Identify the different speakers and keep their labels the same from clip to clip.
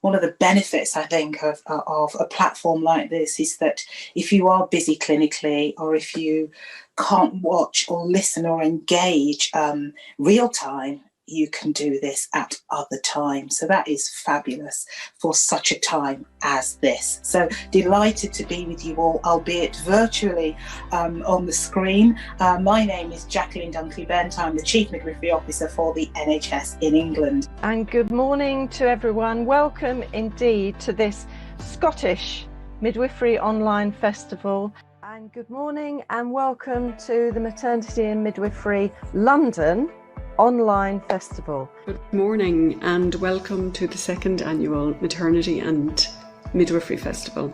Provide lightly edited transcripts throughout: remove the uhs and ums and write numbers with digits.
Speaker 1: one of the benefits, I think, of a platform like this is that if you are busy clinically, or if you can't watch or listen or engage real time, you can do this at other times. So that is fabulous for such a time as this. So delighted to be with you all, albeit virtually on the screen. My name is Jacqueline Dunkley-Bent. I'm the Chief Midwifery Officer for the NHS in England.
Speaker 2: And good morning to everyone. Welcome indeed to this Scottish Midwifery Online Festival. And good morning and welcome to the Maternity and Midwifery London Online Festival.
Speaker 3: Good morning and welcome to the second annual Maternity and Midwifery Festival.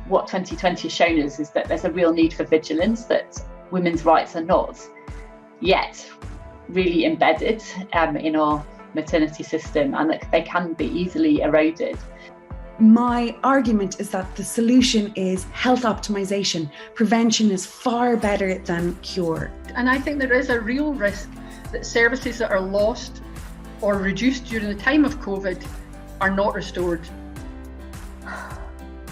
Speaker 4: What 2020 has shown us is that there's a real need for vigilance, that women's rights are not yet really embedded in our maternity system, and that they can be easily eroded.
Speaker 5: My argument is that the solution is health optimization. Prevention is far better than cure.
Speaker 6: And I think there is a real risk that services that are lost or reduced during the time of COVID are not restored.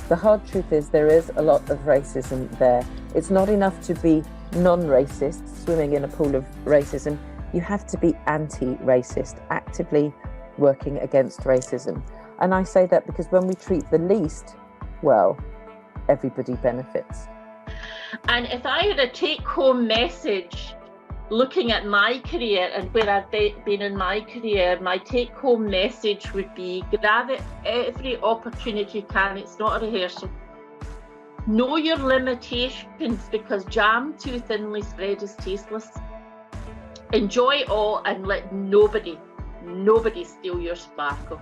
Speaker 7: The hard truth is there is a lot of racism there. It's not enough to be non-racist, swimming in a pool of racism. You have to be anti-racist, actively working against racism. And I say that because when we treat the least, well, everybody benefits.
Speaker 8: And if I had a take-home message looking at my career and where I've been in my career, my take-home message would be grab it every opportunity you can. It's not a rehearsal. Know your limitations, because jam too thinly spread is tasteless. Enjoy it all and let nobody steal your sparkle.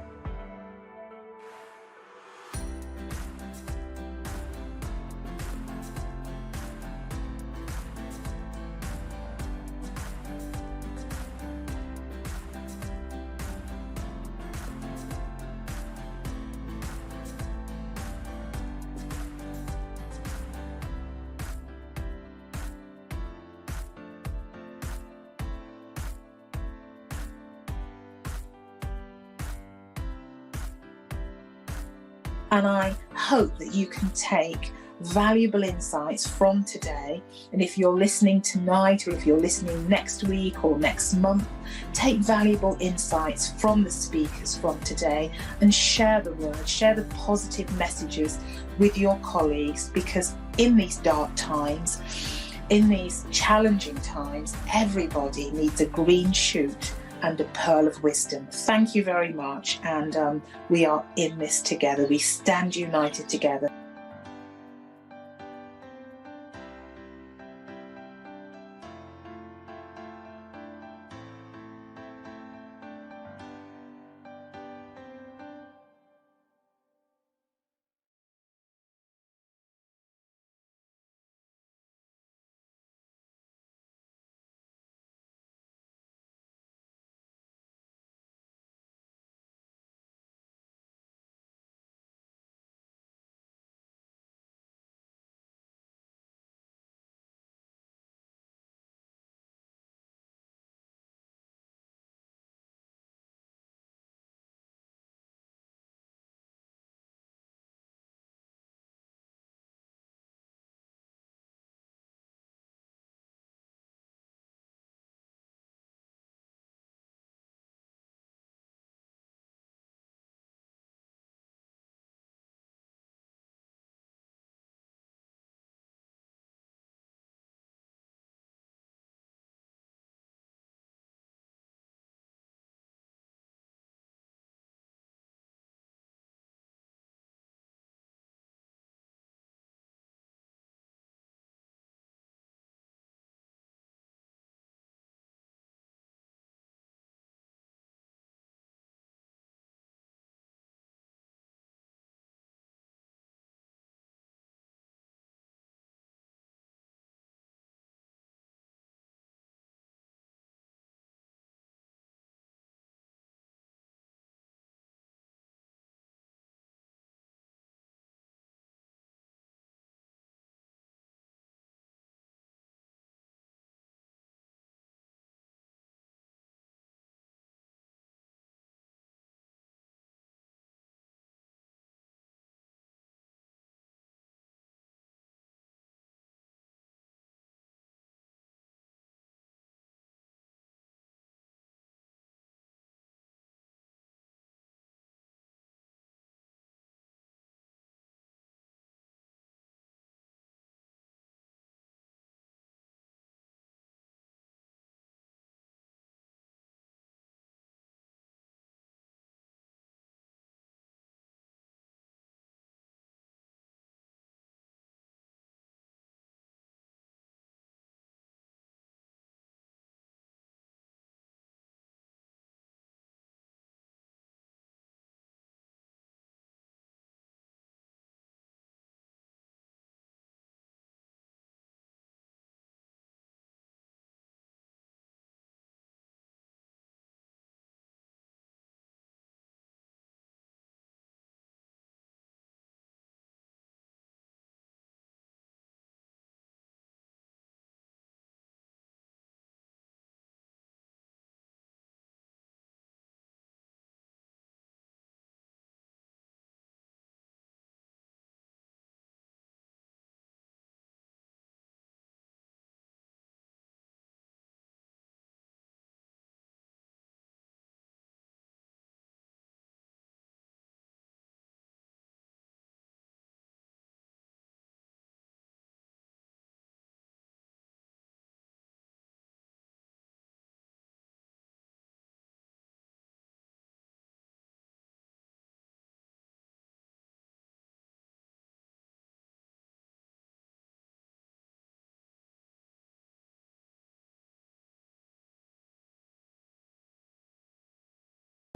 Speaker 1: And I hope that you can take valuable insights from today. And if you're listening tonight, or if you're listening next week or next month, take valuable insights from the speakers from today and share the word, share the positive messages with your colleagues, because in these dark times, in these challenging times, everybody needs a green shoot and a pearl of wisdom. Thank you very much. And we are in this together. We stand united together.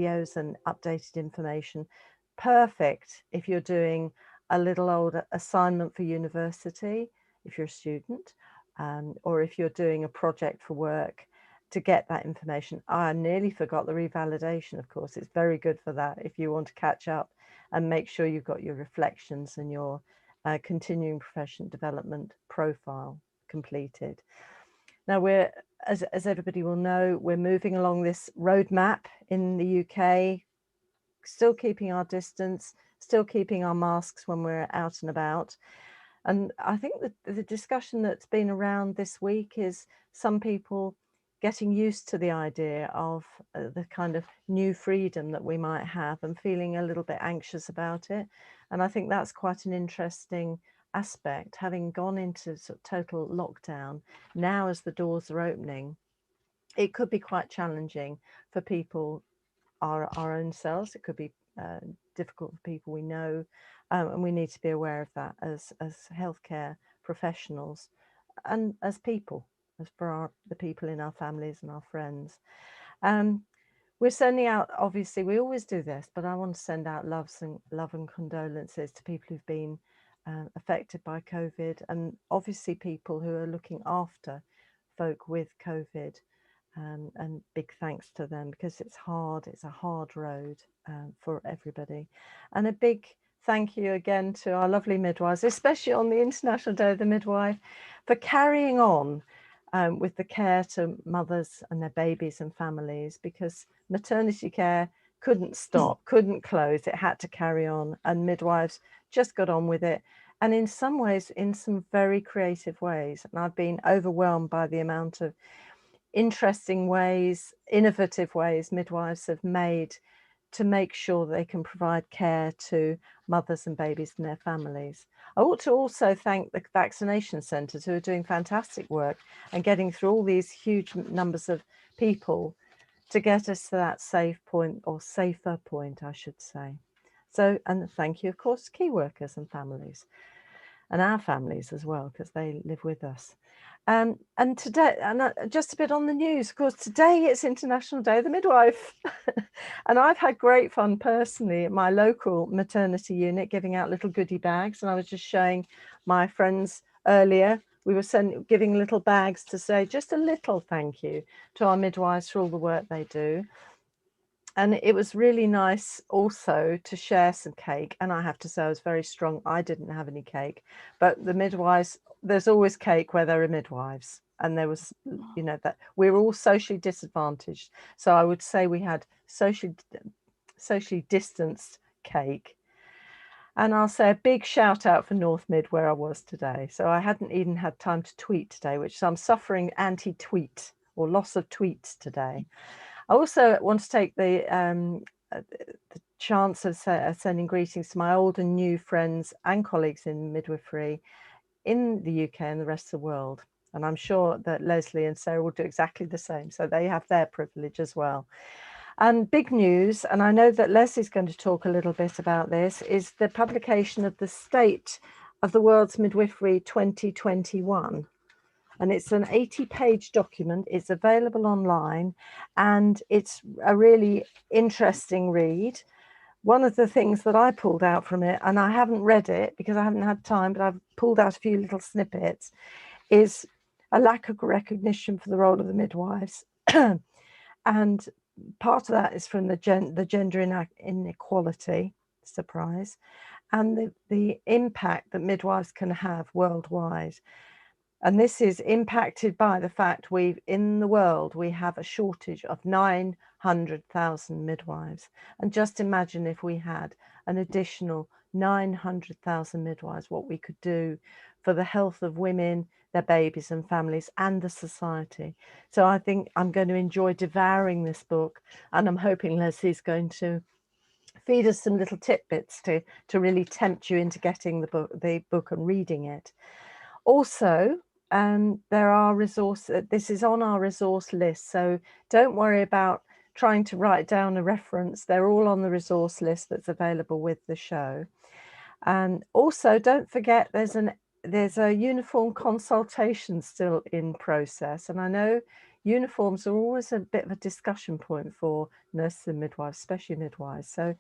Speaker 2: videos and updated information. Perfect if you're doing a little old assignment for university, if you're a student, or if you're doing a project for work, to get that information. I nearly forgot the revalidation, of course. It's very good for that if you want to catch up and make sure you've got your reflections and your continuing professional development profile completed. Now we're, as everybody will know, we're moving along this roadmap in the UK, still keeping our distance, still keeping our masks when we're out and about. And I think that the discussion that's been around this week is some people getting used to the idea of the kind of new freedom that we might have and feeling a little bit anxious about it. And I think that's quite an interesting aspect, having gone into sort of total lockdown. Now as the doors are opening, it could be quite challenging for people, our own selves. It could be difficult for people we know, and we need to be aware of that as healthcare professionals and as people, as for the people in our families and our friends. We're sending out, obviously we always do this, but I want to send out love and condolences to people who've been affected by COVID, and obviously people who are looking after folk with COVID. And big thanks to them, because it's hard. It's a hard road for everybody. And a big thank you again to our lovely midwives, especially on the International Day of the Midwife, for carrying on with the care to mothers and their babies and families, because maternity care couldn't stop, couldn't close. It had to carry on, and midwives just got on with it. And in some ways, in some very creative ways. And I've been overwhelmed by the amount of interesting ways, innovative ways midwives have made to make sure they can provide care to mothers and babies and their families. I ought to also thank the vaccination centres, who are doing fantastic work and getting through all these huge numbers of people to get us to that safe point, or safer point, I should say. So, and thank you, of course, key workers and families, and our families as well, because they live with us. And today, and just a bit on the news, of course, today it's International Day of the Midwife. And I've had great fun personally at my local maternity unit, giving out little goodie bags. And I was just showing my friends earlier, we were giving little bags to say just a little thank you to our midwives for all the work they do. And it was really nice also to share some cake. And I have to say, I was very strong. I didn't have any cake, but the midwives, there's always cake where there are midwives. And there was, you know, that we're all socially disadvantaged. So I would say we had socially distanced cake. And I'll say a big shout out for North Mid, where I was today. So I hadn't even had time to tweet today, which I'm suffering anti-tweet or loss of tweets today. I also want to take the chance of sending greetings to my old and new friends and colleagues in midwifery in the UK and the rest of the world. And I'm sure that Leslie and Sarah will do exactly the same. So they have their privilege as well. And big news, and I know that Leslie's going to talk a little bit about this, is the publication of the State of the World's Midwifery 2021. And it's an 80-page document. It's available online, and it's a really interesting read. One of the things that I pulled out from it, and I haven't read it because I haven't had time, but I've pulled out a few little snippets, is a lack of recognition for the role of the midwives. And part of that is from the gender inequality, surprise, and the impact that midwives can have worldwide. And this is impacted by the fact in the world, we have a shortage of 900,000 midwives. And just imagine if we had an additional 900,000 midwives, what we could do for the health of women, their babies and families, and the society. So I think I'm going to enjoy devouring this book, and I'm hoping Leslie's going to feed us some little tidbits to really tempt you into getting the book and reading it. Also, there are resources. This is on our resource list, so don't worry about trying to write down a reference. They're all on the resource list that's available with the show. And also, don't forget there's a uniform consultation still in process. And I know uniforms are always a bit of a discussion point for nurses and midwives, especially midwives. So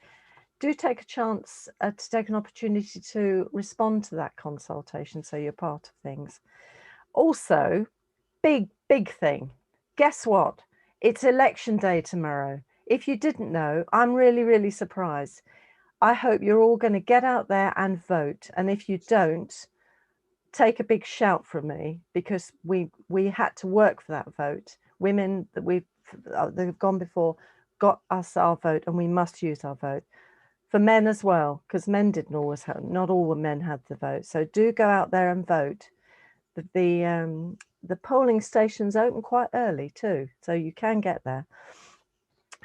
Speaker 2: do take a chance to take an opportunity to respond to that consultation so you're part of things. Also, big thing. Guess what? It's election day tomorrow. If you didn't know, I'm really surprised. I hope you're all going to get out there and vote. And if you don't, take a big shout from me, because we had to work for that vote. Women that have gone before got us our vote, and we must use our vote. For men as well, because men didn't always have, not all the men had the vote. So do go out there and vote. The polling stations open quite early too, so you can get there.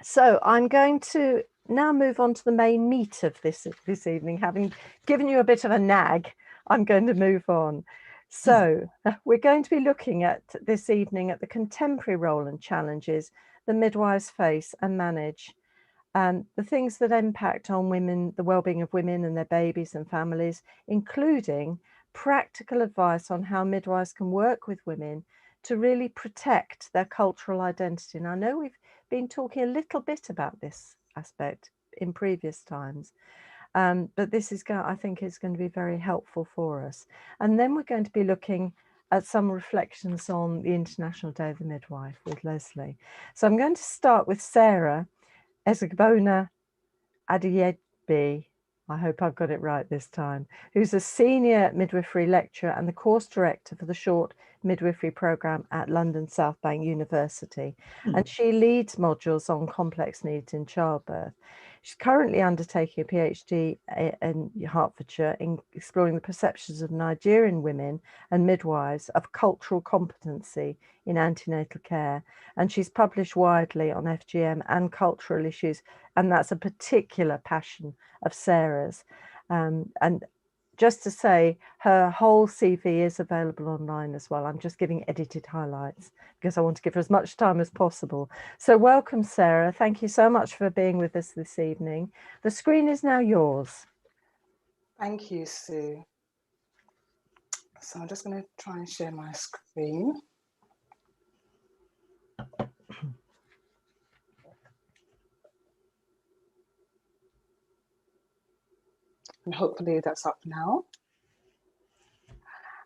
Speaker 2: So I'm going to now move on to the main meat of this evening. Having given you a bit of a nag, I'm going to move on. So we're going to be looking at this evening at the contemporary role and challenges the midwives face and manage, the things that impact on women, the well-being of women and their babies and families, including practical advice on how midwives can work with women to really protect their cultural identity. And I know we've been talking a little bit about this aspect in previous times, but this is I think is going to be very helpful for us. And then we're going to be looking at some reflections on the International Day of the Midwife with Leslie. So I'm going to start with Sarah Ezegbona Adeyemi, I hope I've got it right this time, who's a senior midwifery lecturer and the course director for the short midwifery programme at London South Bank University. And she leads modules on complex needs in childbirth. She's currently undertaking a PhD in Hertfordshire in exploring the perceptions of Nigerian women and midwives of cultural competency in antenatal care. And she's published widely on FGM and cultural issues, and that's a particular passion of Sarah's. And just to say, her whole CV is available online as well. I'm just giving edited highlights because I want to give her as much time as possible. So welcome, Sarah. Thank you so much for being with us this evening. The screen is now yours.
Speaker 9: Thank you, Sue. So I'm just going to try and share my screen. And hopefully that's up now.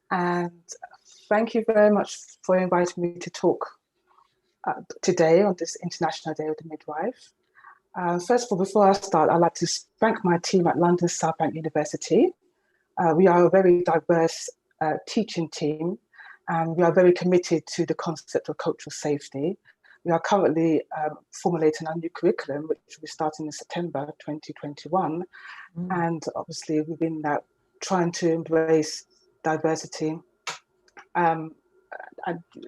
Speaker 9: And thank you very much for inviting me to talk today on this International Day of the Midwife. First of all, before I start, I'd like to thank my team at London South Bank University. We are a very diverse teaching team, and we are very committed to the concept of cultural safety. We are currently formulating a new curriculum, which will be starting in September 2021. And obviously within that, trying to embrace diversity and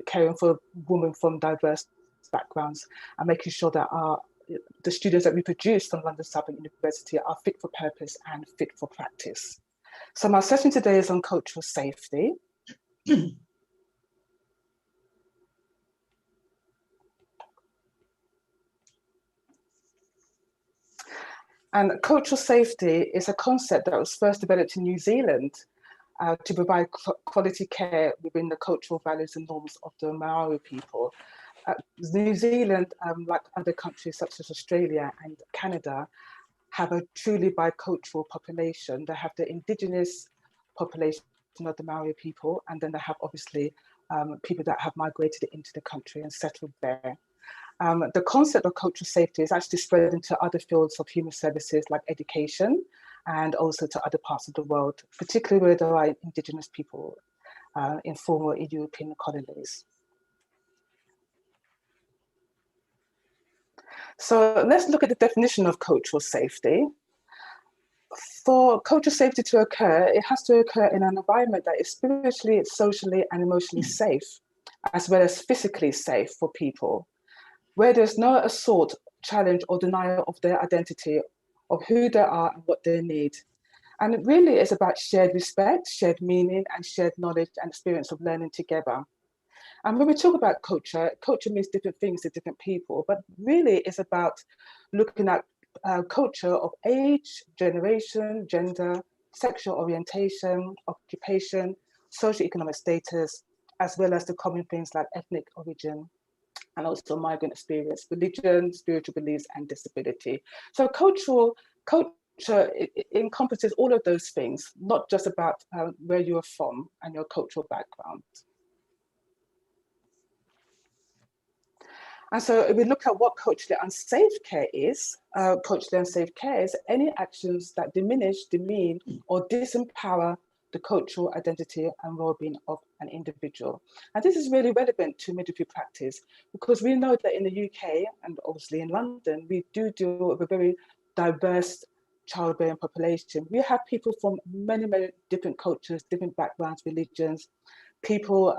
Speaker 9: caring for women from diverse backgrounds, and making sure that the students that we produce from London South Bank University are fit for purpose and fit for practice. So my session today is on cultural safety. And cultural safety is a concept that was first developed in New Zealand to provide quality care within the cultural values and norms of the Maori people. New Zealand, like other countries such as Australia and Canada, have a truly bicultural population. They have the indigenous population of the Maori people, and then they have obviously people that have migrated into the country and settled there. The concept of cultural safety is actually spread into other fields of human services like education, and also to other parts of the world, particularly where there are indigenous people in former European colonies. So let's look at the definition of cultural safety. For cultural safety to occur, it has to occur in an environment that is spiritually, socially, and emotionally safe, as well as physically safe for people, where there's no assault, challenge, or denial of their identity, of who they are and what they need. And it really is about shared respect, shared meaning, and shared knowledge and experience of learning together. And when we talk about culture, culture means different things to different people, but really it's about looking at culture of age, generation, gender, sexual orientation, occupation, socioeconomic status, as well as the common things like ethnic origin and also migrant experience, religion, spiritual beliefs, and disability. So culture it encompasses all of those things, not just about where you're from and your cultural background. And so if we look at what culturally unsafe care is, any actions that diminish, demean, or disempower the cultural identity and well-being of an individual. And this is really relevant to midwifery practice, because we know that in the UK and obviously in London, we do deal with a very diverse childbearing population. We have people from many, many different cultures, different backgrounds, religions, people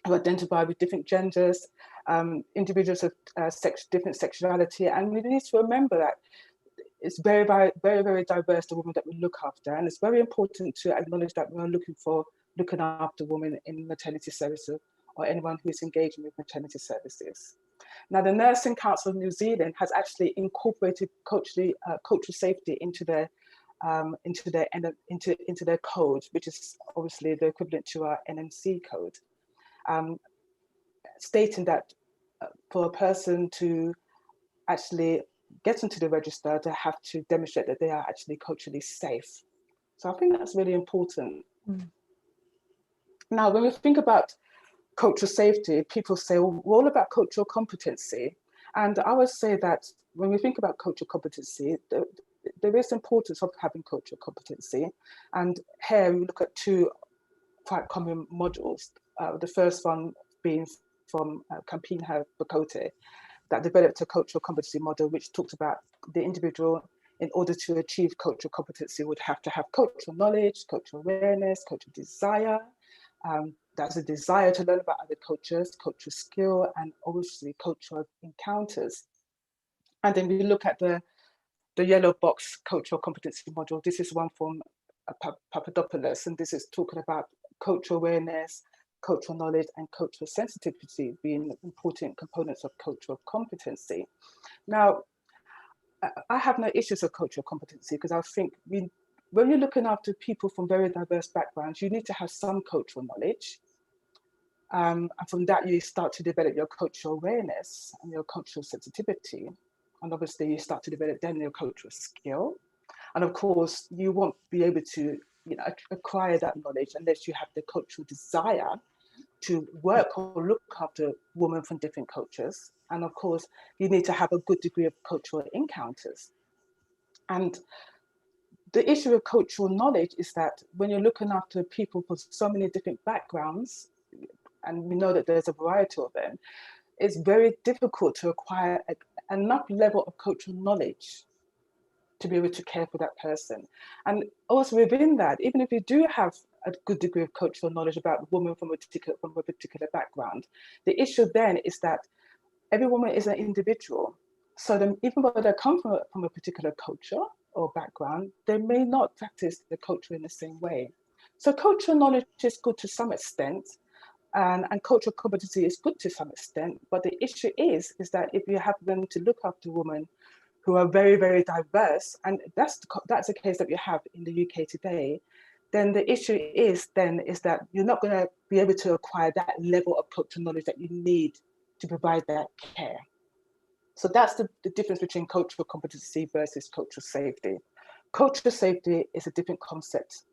Speaker 9: who identify with different genders, individuals of different sexuality. And we need to remember that it's very, very, very, very diverse, the women that we look after. And it's very important to acknowledge that we're looking after women in maternity services or anyone who is engaging with maternity services. Now, the Nursing Council of New Zealand has actually incorporated cultural safety into their code, which is obviously the equivalent to our NMC code, stating that for a person to actually get into the register, they have to demonstrate that they are actually culturally safe. So I think that's really important. Now, when we think about cultural safety, people say, well, we're all about cultural competency. And I would say that when we think about cultural competency, there is importance of having cultural competency. And here we look at two quite common models. The first one being from Campina Bocote, that developed a cultural competency model, which talks about the individual, in order to achieve cultural competency, would have to have cultural knowledge, cultural awareness, cultural desire. That's a desire to learn about other cultures, cultural skill, and obviously cultural encounters. And then we look at the yellow box cultural competency model. This is one from Papadopoulos, and this is talking about cultural awareness, cultural knowledge, and cultural sensitivity being important components of cultural competency. Now, I have no issues with cultural competency, because I think when you're looking after people from very diverse backgrounds, you need to have some cultural knowledge. And from that, you start to develop your cultural awareness and your cultural sensitivity. And obviously, you start to develop then your cultural skill. And of course, you won't be able to acquire that knowledge unless you have the cultural desire to work or look after women from different cultures. And of course, you need to have a good degree of cultural encounters. And the issue of cultural knowledge is that when you're looking after people from so many different backgrounds, and we know that there's a variety of them, it's very difficult to acquire enough level of cultural knowledge to be able to care for that person. And also within that, even if you do have a good degree of cultural knowledge about a woman from a particular background, the issue then is that every woman is an individual. So then, even though they come from a particular culture or background, they may not practice the culture in the same way. So cultural knowledge is good to some extent, and cultural competency is good to some extent. But the issue is that if you have them to look after women who are very, very diverse, and that's the case that we have in the UK today, then the issue is that you're not going to be able to acquire that level of cultural knowledge that you need to provide that care. So that's the difference between cultural competency versus cultural safety. Cultural safety is a different concept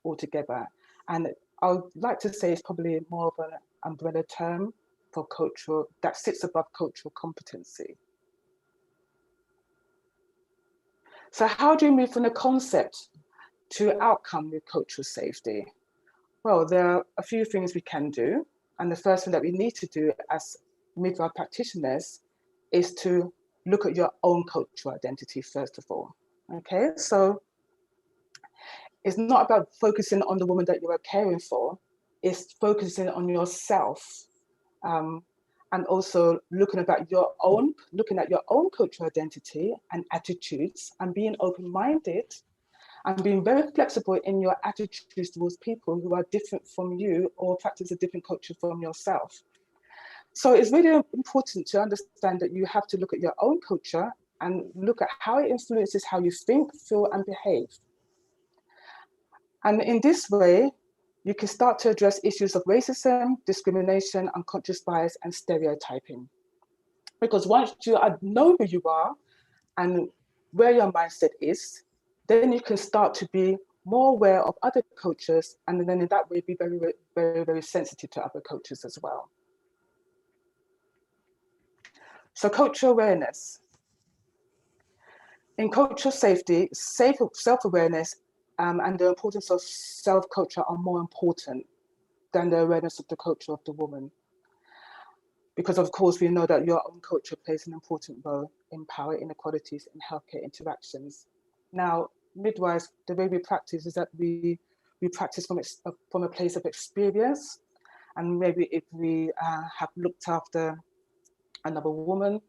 Speaker 9: altogether. And I would like to say it's probably more of an umbrella term for cultural, that sits above cultural competency. So how do you move from the concept to outcome with cultural safety? Well, there are a few things we can do. And the first thing that we need to do as midwife practitioners is to look at your own cultural identity, first of all. Okay, so it's not about focusing on the woman that you are caring for, it's focusing on yourself. And also looking at your own cultural identity and attitudes, and being open-minded and being very flexible in your attitudes towards people who are different from you or practice a different culture from yourself. So it's really important to understand that you have to look at your own culture and look at how it influences how you think, feel, and behave. And in this way, you can start to address issues of racism, discrimination, unconscious bias, and stereotyping. Because once you know who you are and where your mindset is, then you can start to be more aware of other cultures, and then in that way be very, very, very sensitive to other cultures as well. So cultural awareness. In cultural safety, self-awareness and the importance of self-culture are more important than the awareness of the culture of the woman. Because of course we know that your own culture plays an important role in power inequalities in healthcare interactions. Now, midwives, the way we practice is that we practice from a place of experience, and maybe if we have looked after another woman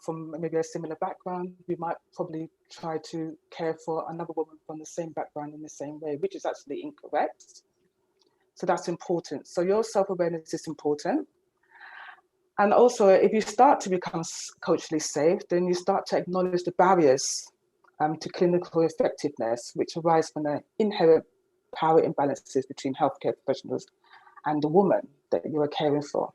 Speaker 9: from maybe a similar background, we might probably try to care for another woman from the same background in the same way, which is actually incorrect. So that's important. So your self-awareness is important. And also, if you start to become culturally safe, then you start to acknowledge the barriers to clinical effectiveness, which arise from the inherent power imbalances between healthcare professionals and the woman that you are caring for.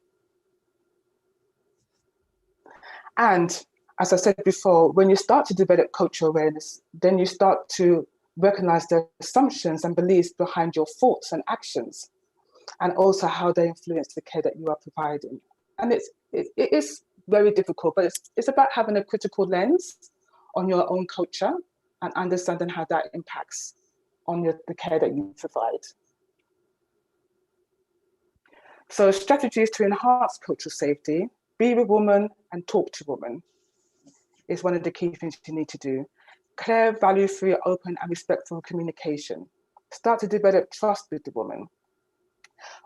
Speaker 9: And as I said before, when you start to develop cultural awareness, then you start to recognize the assumptions and beliefs behind your thoughts and actions, and also how they influence the care that you are providing. And it is very difficult, but it's about having a critical lens on your own culture and understanding how that impacts on the care that you provide. So strategies to enhance cultural safety: be with women and talk to women is one of the key things you need to do. Clear, value-free, open and respectful communication. Start to develop trust with the woman.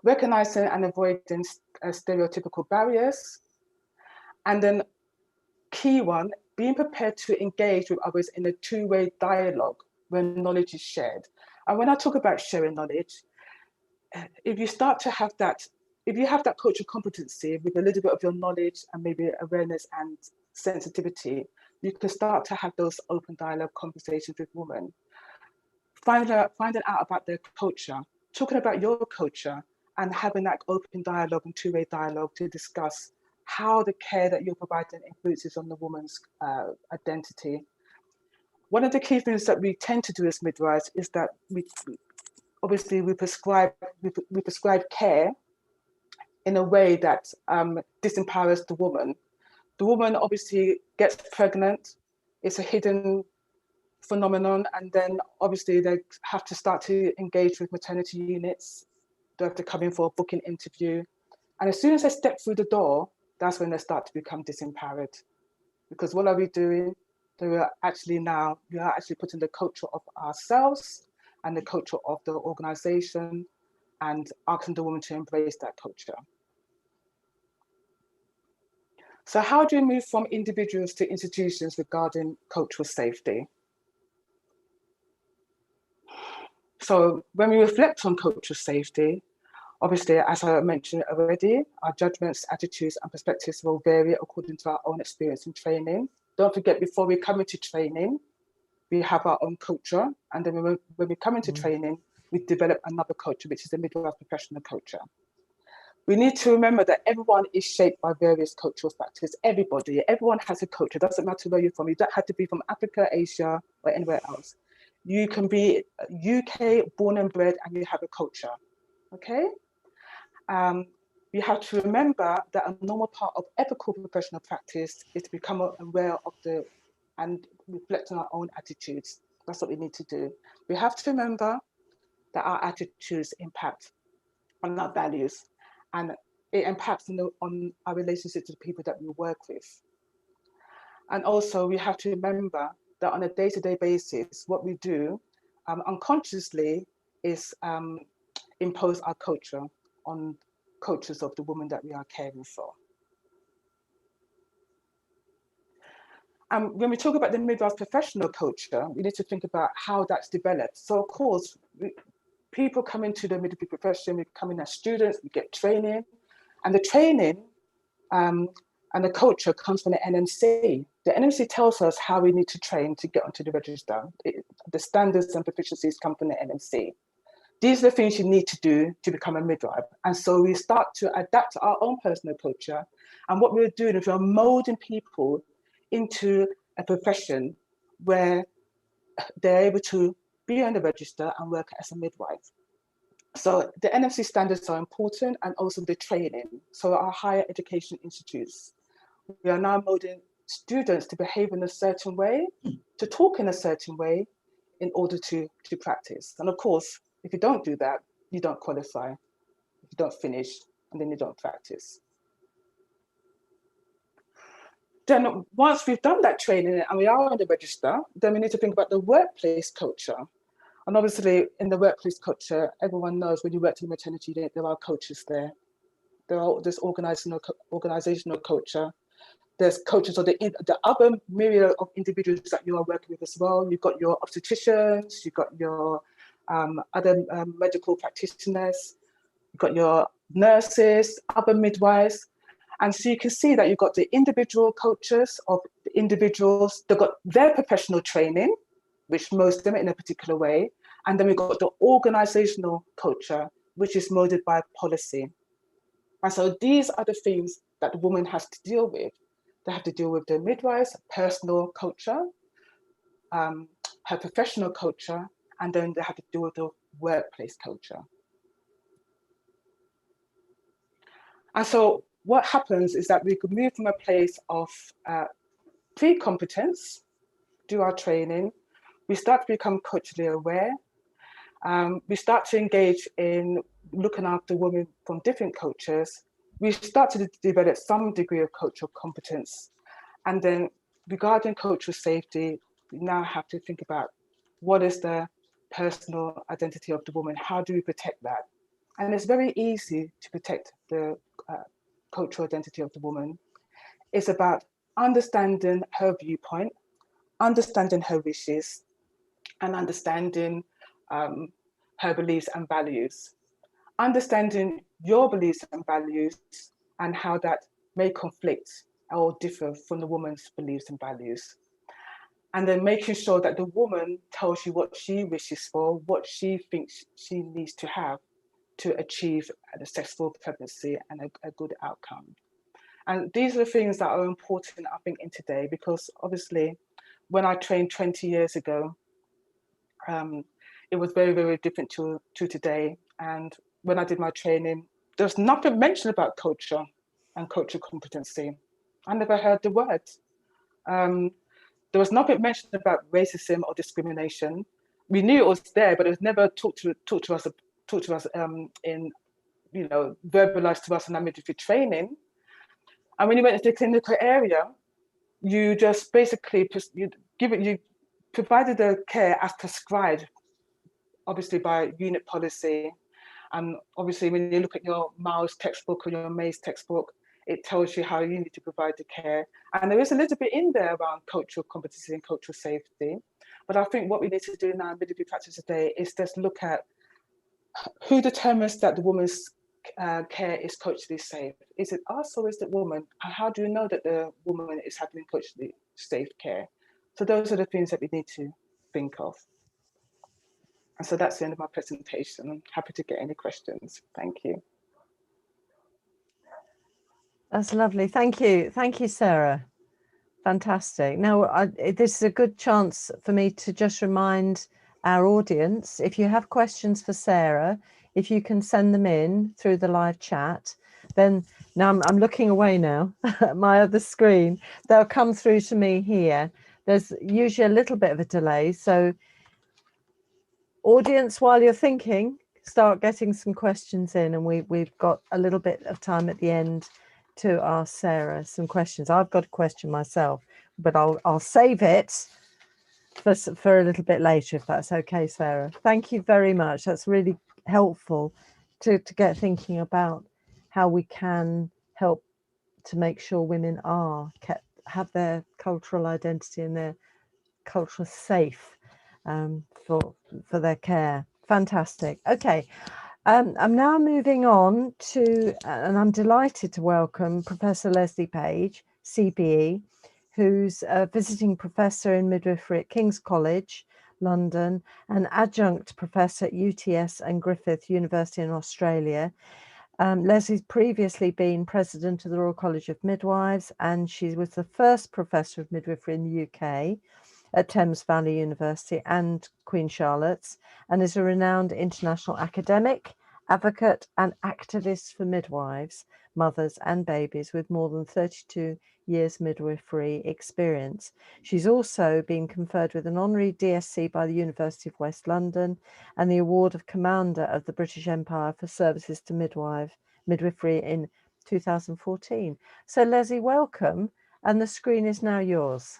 Speaker 9: Recognizing and avoiding stereotypical barriers. And then key one, being prepared to engage with others in a two-way dialogue when knowledge is shared. And when I talk about sharing knowledge, if you start to have that, if you have that cultural competency with a little bit of your knowledge and maybe awareness and sensitivity, you can start to have those open dialogue conversations with women. Finding out about their culture, talking about your culture, and having that open dialogue and two-way dialogue to discuss how the care that you're providing influences on the woman's identity. One of the key things that we tend to do as midwives is that we prescribe care in a way that disempowers the woman. The woman obviously gets pregnant. It's a hidden phenomenon, and then obviously they have to start to engage with maternity units. They have to come in for a booking interview, and as soon as they step through the door, that's when they start to become disempowered. Because what are we doing? We are actually putting the culture of ourselves and the culture of the organization and asking the woman to embrace that culture. So how do we move from individuals to institutions regarding cultural safety? So when we reflect on cultural safety, obviously, as I mentioned already, our judgments, attitudes, and perspectives will vary according to our own experience and training. Don't forget, before we come into training, we have our own culture. And then when we come into training, we develop another culture, which is the midwife professional culture. We need to remember that everyone is shaped by various cultural factors. Everyone has a culture. It doesn't matter where you're from. You don't have to be from Africa, Asia, or anywhere else. You can be UK, born and bred, and you have a culture, okay? You have to remember that a normal part of ethical professional practice is to become aware of and reflect on our own attitudes. That's what we need to do. We have to remember that our attitudes impact on our values, and it impacts on our relationships with the people that we work with. And also we have to remember that on a day-to-day basis, what we do unconsciously is impose our culture on cultures of the woman that we are caring for. When we talk about the midwife professional culture, we need to think about how that's developed. So of course, people come into the midwifery profession, we come in as students, we get training, and the training and the culture comes from the NMC. The NMC tells us how we need to train to get onto the register. The standards and proficiencies come from the NMC. these are the things you need to do to become a midwife. And so we start to adapt our own personal culture. And what we're doing is we're molding people into a profession where they're able to be on the register and work as a midwife. So the NMC standards are important, and also the training. So our higher education institutes, we are now molding students to behave in a certain way, to talk in a certain way in order to practice. And of course, if you don't do that, you don't qualify, you don't finish, and then you don't practice. Then once we've done that training and we are on the register, then we need to think about the workplace culture. And obviously in the workplace culture, everyone knows when you work in maternity, there are coaches there. There's organizational culture. There's coaches of the other myriad of individuals that you are working with as well. You've got your obstetricians, you've got your other medical practitioners, you've got your nurses, other midwives. And so you can see that you've got the individual cultures of the individuals. They've got their professional training, which most of them in a particular way. And then we've got the organizational culture, which is molded by policy. And so these are the things that the woman has to deal with. They have to deal with the midwife's personal culture, her professional culture, and then they have to deal with the workplace culture. And so what happens is that we could move from a place of pre-competence, do our training, we start to become culturally aware, we start to engage in looking after women from different cultures, we start to develop some degree of cultural competence. And then regarding cultural safety, we now have to think about what is the personal identity of the woman, how do we protect that? And it's very easy to protect the cultural identity of the woman. It's about understanding her viewpoint, understanding her wishes, and understanding her beliefs and values. Understanding your beliefs and values and how that may conflict or differ from the woman's beliefs and values. And then making sure that the woman tells you what she wishes for, what she thinks she needs to have to achieve a successful pregnancy and a good outcome. And these are the things that are important, I think, in today, because obviously when I trained 20 years ago, it was very, very different to today. And when I did my training, there was nothing mentioned about culture and cultural competency. I never heard the word. There was nothing mentioned about racism or discrimination. We knew it was there, but it was never talked to us in, verbalized to us in our midwifery training. And when you went into the clinical area, you just basically you provided the care as prescribed, obviously by unit policy. And obviously when you look at your Miles textbook or your Mays textbook, it tells you how you need to provide the care. And there is a little bit in there around cultural competency and cultural safety. But I think what we need to do now in midwifery practice today is just look at who determines that the woman's care is culturally safe. Is it us or is it woman? And how do you know that the woman is having culturally safe care? So those are the things that we need to think of. And so that's the end of my presentation. I'm happy to get any questions. Thank you.
Speaker 2: That's lovely. Thank you. Thank you, Sarah. Fantastic. Now, this is a good chance for me to just remind our audience, if you have questions for Sarah, if you can send them in through the live chat, then now I'm looking away now at my other screen. They'll come through to me here. There's usually a little bit of a delay. So audience, while you're thinking, start getting some questions in, and we've got a little bit of time at the end to ask Sarah some questions. I've got a question myself, but I'll save it for a little bit later, if that's okay, Sarah. Thank you very much. That's really helpful to get thinking about how we can help to make sure women have their cultural identity and their cultural safe for their care. Fantastic. Okay. I'm now moving on to, and I'm delighted to welcome Professor Leslie Page, CBE, who's a visiting professor in midwifery at King's College London, an adjunct professor at UTS and Griffith University in Australia. Leslie's previously been president of the Royal College of Midwives, and she was the first professor of midwifery in the UK at Thames Valley University and Queen Charlotte's, and is a renowned international academic, advocate and activist for midwives, mothers and babies with more than 32 years midwifery experience. She's also been conferred with an honorary DSc by the University of West London and the award of Commander of the British Empire for services to midwifery in 2014. So Leslie, welcome, and the screen is now yours.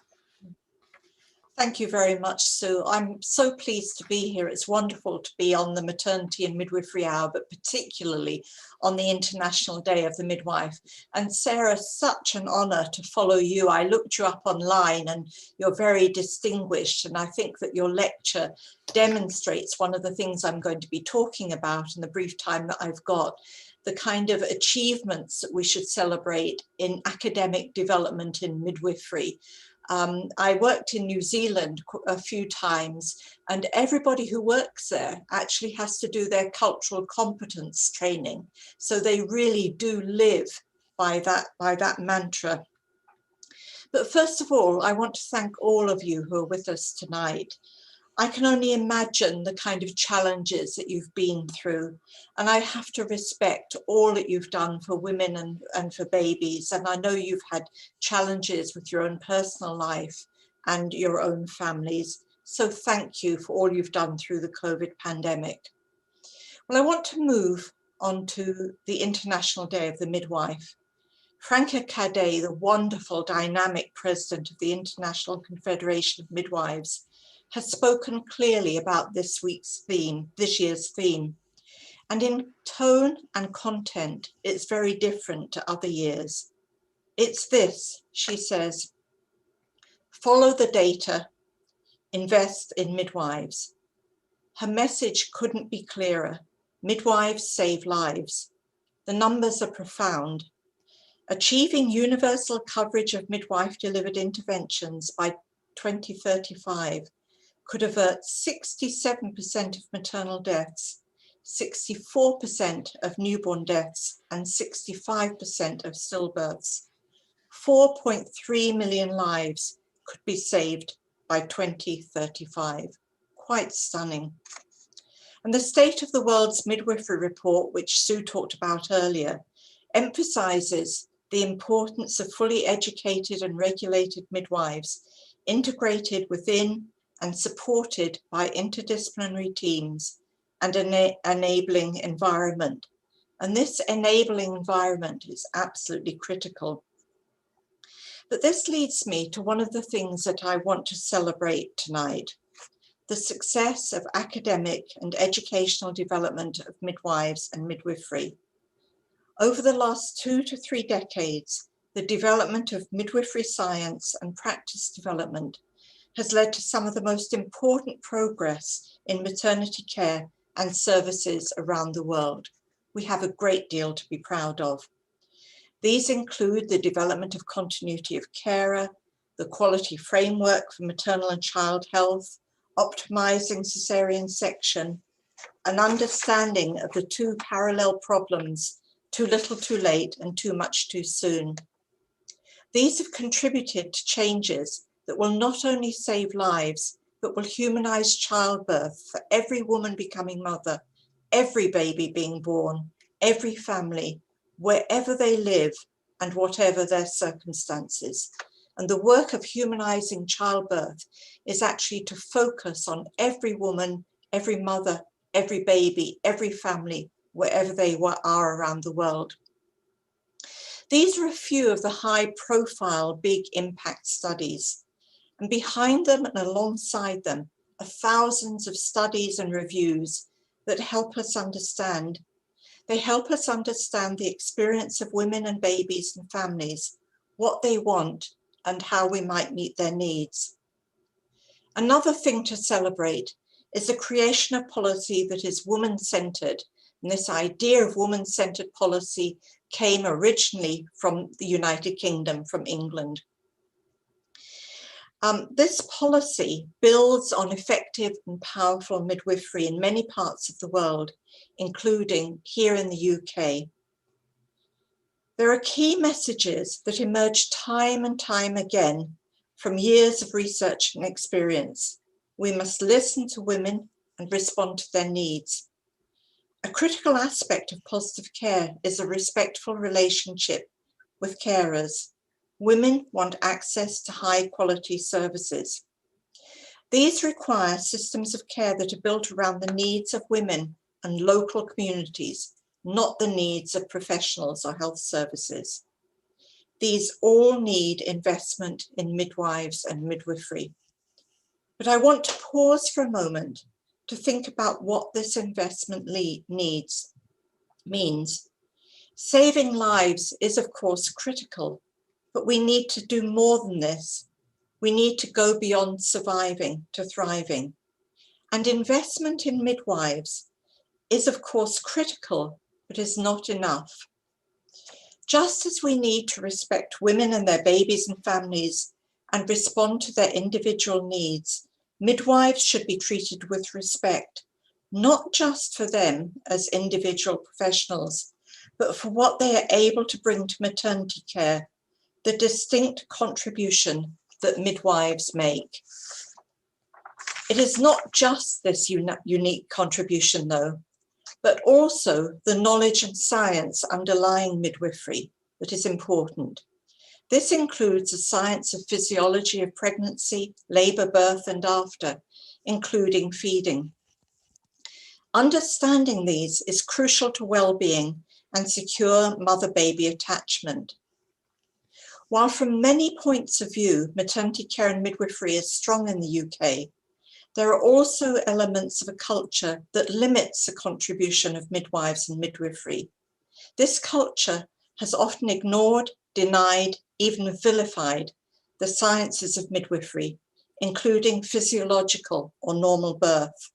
Speaker 10: Thank you very much, Sue. I'm so pleased to be here. It's wonderful to be on the Maternity and Midwifery Hour, but particularly on the International Day of the Midwife. And Sarah, such an honour to follow you. I looked you up online and you're very distinguished. And I think that your lecture demonstrates one of the things I'm going to be talking about in the brief time that I've got, the kind of achievements that we should celebrate in academic development in midwifery. I worked in New Zealand a few times, and everybody who works there actually has to do their cultural competence training. So they really do live by that mantra. But first of all, I want to thank all of you who are with us tonight. I can only imagine the kind of challenges that you've been through, and I have to respect all that you've done for women and for babies. And I know you've had challenges with your own personal life and your own families. So thank you for all you've done through the COVID pandemic. Well, I want to move on to the International Day of the Midwife. Franca Cadet, the wonderful, dynamic president of the International Confederation of Midwives, has spoken clearly about this year's theme. And in tone and content, it's very different to other years. It's this, she says: follow the data, invest in midwives. Her message couldn't be clearer. Midwives save lives. The numbers are profound. Achieving universal coverage of midwife-delivered interventions by 2035 could avert 67% of maternal deaths, 64% of newborn deaths, and 65% of stillbirths. 4.3 million lives could be saved by 2035. Quite stunning. And the State of the World's Midwifery Report, which Sue talked about earlier, emphasizes the importance of fully educated and regulated midwives integrated within and supported by interdisciplinary teams and an enabling environment. And this enabling environment is absolutely critical. But this leads me to one of the things that I want to celebrate tonight: the success of academic and educational development of midwives and midwifery. Over the last 2 to 3 decades, the development of midwifery science and practice development has led to some of the most important progress in maternity care and services around the world. We have a great deal to be proud of. These include the development of continuity of carer, the quality framework for maternal and child health, optimizing cesarean section, an understanding of the 2 parallel problems: too little too late and too much too soon. These have contributed to changes that will not only save lives, but will humanize childbirth for every woman becoming mother, every baby being born, every family, wherever they live and whatever their circumstances. And the work of humanizing childbirth is actually to focus on every woman, every mother, every baby, every family, wherever they are around the world. These are a few of the high-profile, big impact studies. And behind them and alongside them are thousands of studies and reviews that help us understand. They help us understand the experience of women and babies and families, what they want, and how we might meet their needs. Another thing to celebrate is the creation of policy that is woman-centered. And this idea of woman-centered policy came originally from the United Kingdom, from England. This policy builds on effective and powerful midwifery in many parts of the world, including here in the UK. There are key messages that emerge time and time again from years of research and experience. We must listen to women and respond to their needs. A critical aspect of positive care is a respectful relationship with carers. Women want access to high quality services. These require systems of care that are built around the needs of women and local communities, not the needs of professionals or health services. These all need investment in midwives and midwifery. But I want to pause for a moment to think about what this investment means. Saving lives is, of course, critical, but we need to do more than this. We need to go beyond surviving to thriving. And investment in midwives is, of course, critical, but is not enough. Just as we need to respect women and their babies and families and respond to their individual needs, midwives should be treated with respect, not just for them as individual professionals, but for what they are able to bring to maternity care, the distinct contribution that midwives make. It is not just this unique contribution, though, but also the knowledge and science underlying midwifery that is important. This includes the science of physiology of pregnancy, labour, birth, and after, including feeding. Understanding these is crucial to well-being and secure mother-baby attachment. While from many points of view, maternity care and midwifery is strong in the UK, there are also elements of a culture that limits the contribution of midwives and midwifery. This culture has often ignored, denied, even vilified the sciences of midwifery, including physiological or normal birth.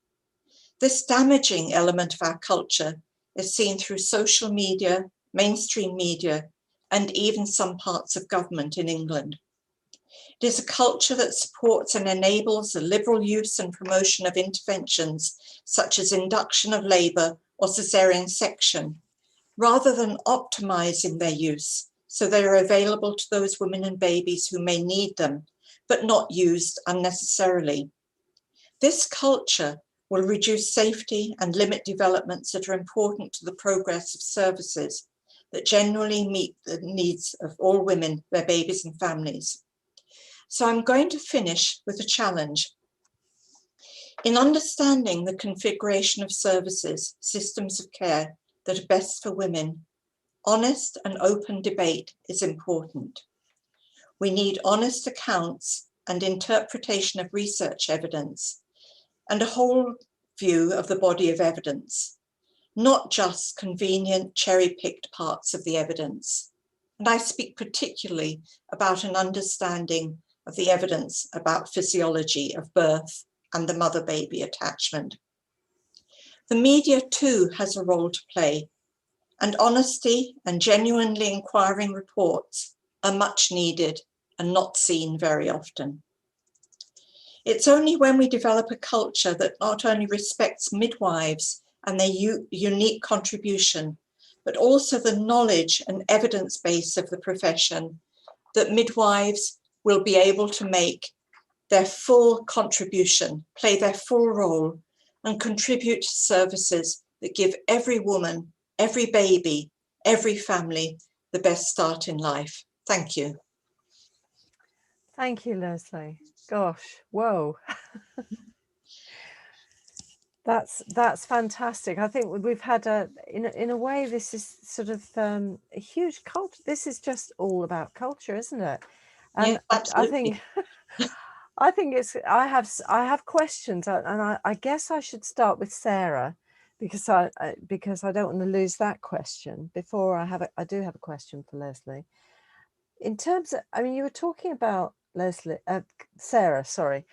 Speaker 10: This damaging element of our culture is seen through social media, mainstream media, and even some parts of government in England. It is a culture that supports and enables the liberal use and promotion of interventions such as induction of labour or caesarean section, rather than optimising their use so they are available to those women and babies who may need them, but not used unnecessarily. This culture will reduce safety and limit developments that are important to the progress of services that genuinely meet the needs of all women, their babies and families. So I'm going to finish with a challenge. In understanding the configuration of services, systems of care that are best for women, honest and open debate is important. We need honest accounts and interpretation of research evidence and a whole view of the body of evidence, not just convenient cherry-picked parts of the evidence. And I speak particularly about an understanding of the evidence about physiology of birth and the mother-baby attachment. The media too has a role to play, and honesty and genuinely inquiring reports are much needed and not seen very often. It's only when we develop a culture that not only respects midwives and their unique contribution, but also the knowledge and evidence base of the profession, that midwives will be able to make their full contribution, play their full role, and contribute to services that give every woman, every baby, every family the best start in life. Thank you.
Speaker 2: Thank you, Leslie. Gosh, whoa. That's fantastic. I think we've had in a way, this is sort of a huge culture. This is just all about culture, isn't it? And
Speaker 10: yeah, absolutely.
Speaker 2: I think I have questions, and I guess I should start with Sarah, because I don't want to lose that question before I do have a question for Leslie. In terms of, I mean, you were talking about Sarah, sorry,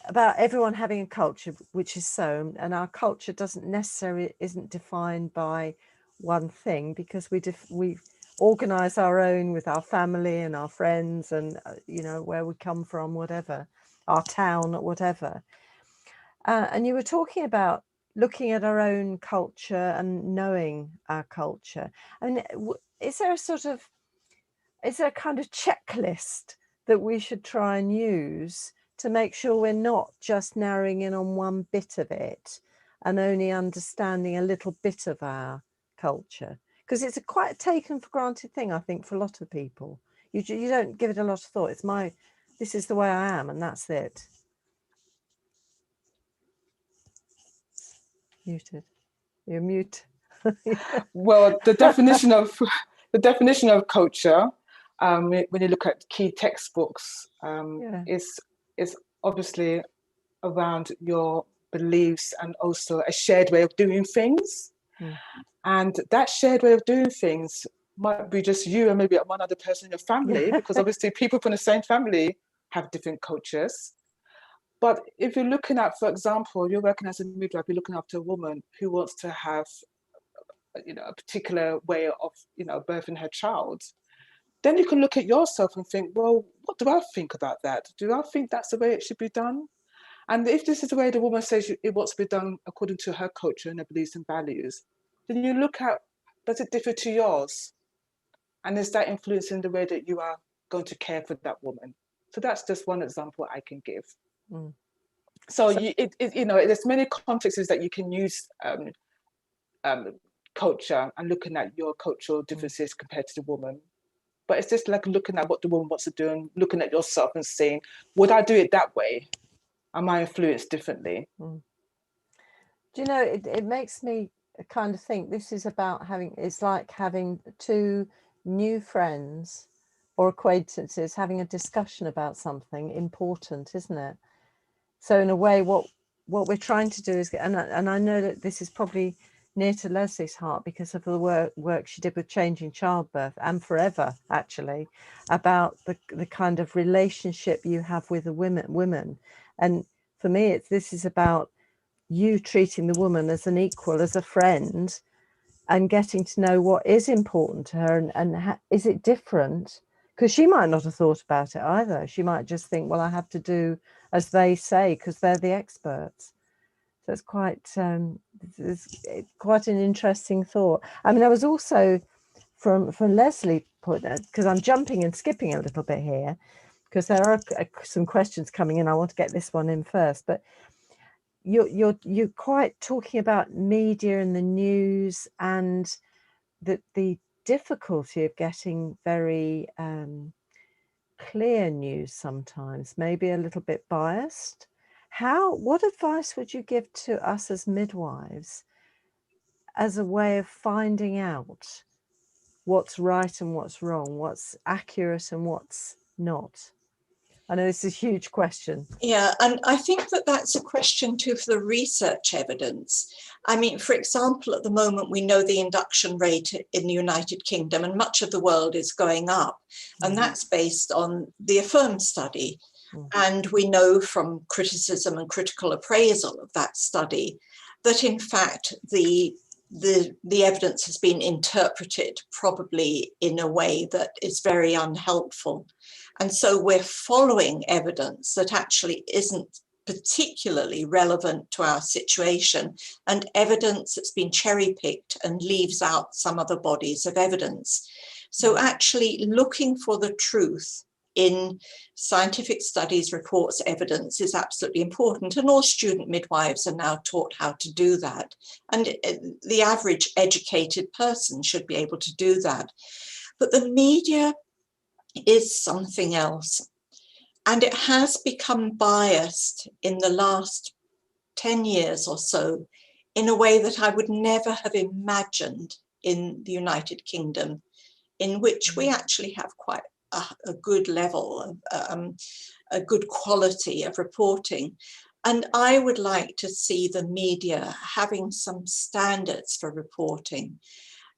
Speaker 2: about everyone having a culture, which is so, and our culture isn't defined by one thing, because we organise our own with our family and our friends and, where we come from, whatever, our town, whatever. And you were talking about looking at our own culture and knowing our culture. I mean, is there a kind of checklist that we should try and use to make sure we're not just narrowing in on one bit of it and only understanding a little bit of our culture? Because it's a quite taken for granted thing, I think, for a lot of people. You don't give it a lot of thought. This is the way I am, and that's it. Muted. You're mute.
Speaker 9: Well, the definition of culture, when you look at key textbooks, is obviously around your beliefs and also a shared way of doing things. And that shared way of doing things might be just you and maybe one other person in your family, because obviously people from the same family have different cultures. But if you're looking at, for example, you're working as a midwife, you're looking after a woman who wants to have, a particular way of, birthing her child, then you can look at yourself and think, well, what do I think about that? Do I think that's the way it should be done? And if this is the way the woman says it wants to be done according to her culture and her beliefs and values, then you look at, does it differ to yours? And is that influencing the way that you are going to care for that woman? So that's just one example I can give. So there's many contexts that you can use culture and looking at your cultural differences compared to the woman. But it's just like looking at what the woman wants to do and looking at yourself and saying, would I do it that way? Am I influenced differently?
Speaker 2: Do you know, it makes me kind of think this is about it's like having two new friends or acquaintances having a discussion about something important, isn't it? So in a way, what we're trying to do is, and I know that this is probably near to Leslie's heart because of the work she did with Changing Childbirth and Forever, actually, about the kind of relationship you have with the women. And for me, this is about you treating the woman as an equal, as a friend, and getting to know what is important to her and is it different? Because she might not have thought about it either. She might just think, well, I have to do as they say because they're the experts. So it's quite an interesting thought. I mean, I was also from Leslie point, because I'm jumping and skipping a little bit here because there are some questions coming in. I want to get this one in first, but you're quite talking about media and the news and the difficulty of getting very clear news sometimes, maybe a little bit biased. What advice would you give to us as midwives as a way of finding out what's right and what's wrong, what's accurate and what's not? I know this is a huge question.
Speaker 10: Yeah, and I think that's a question too for the research evidence. I mean, for example, at the moment, we know the induction rate in the United Kingdom and much of the world is going up. And that's based on the AFFIRM study. And we know from criticism and critical appraisal of that study that, in fact, the evidence has been interpreted probably in a way that is very unhelpful. And so we're following evidence that actually isn't particularly relevant to our situation, and evidence that's been cherry-picked and leaves out some other bodies of evidence. So actually looking for the truth in scientific studies, reports, evidence is absolutely important. And all student midwives are now taught how to do that. And the average educated person should be able to do that. But the media is something else. And it has become biased in the last 10 years or so in a way that I would never have imagined in the United Kingdom, in which we actually have quite a good level, a good quality of reporting. And I would like to see the media having some standards for reporting.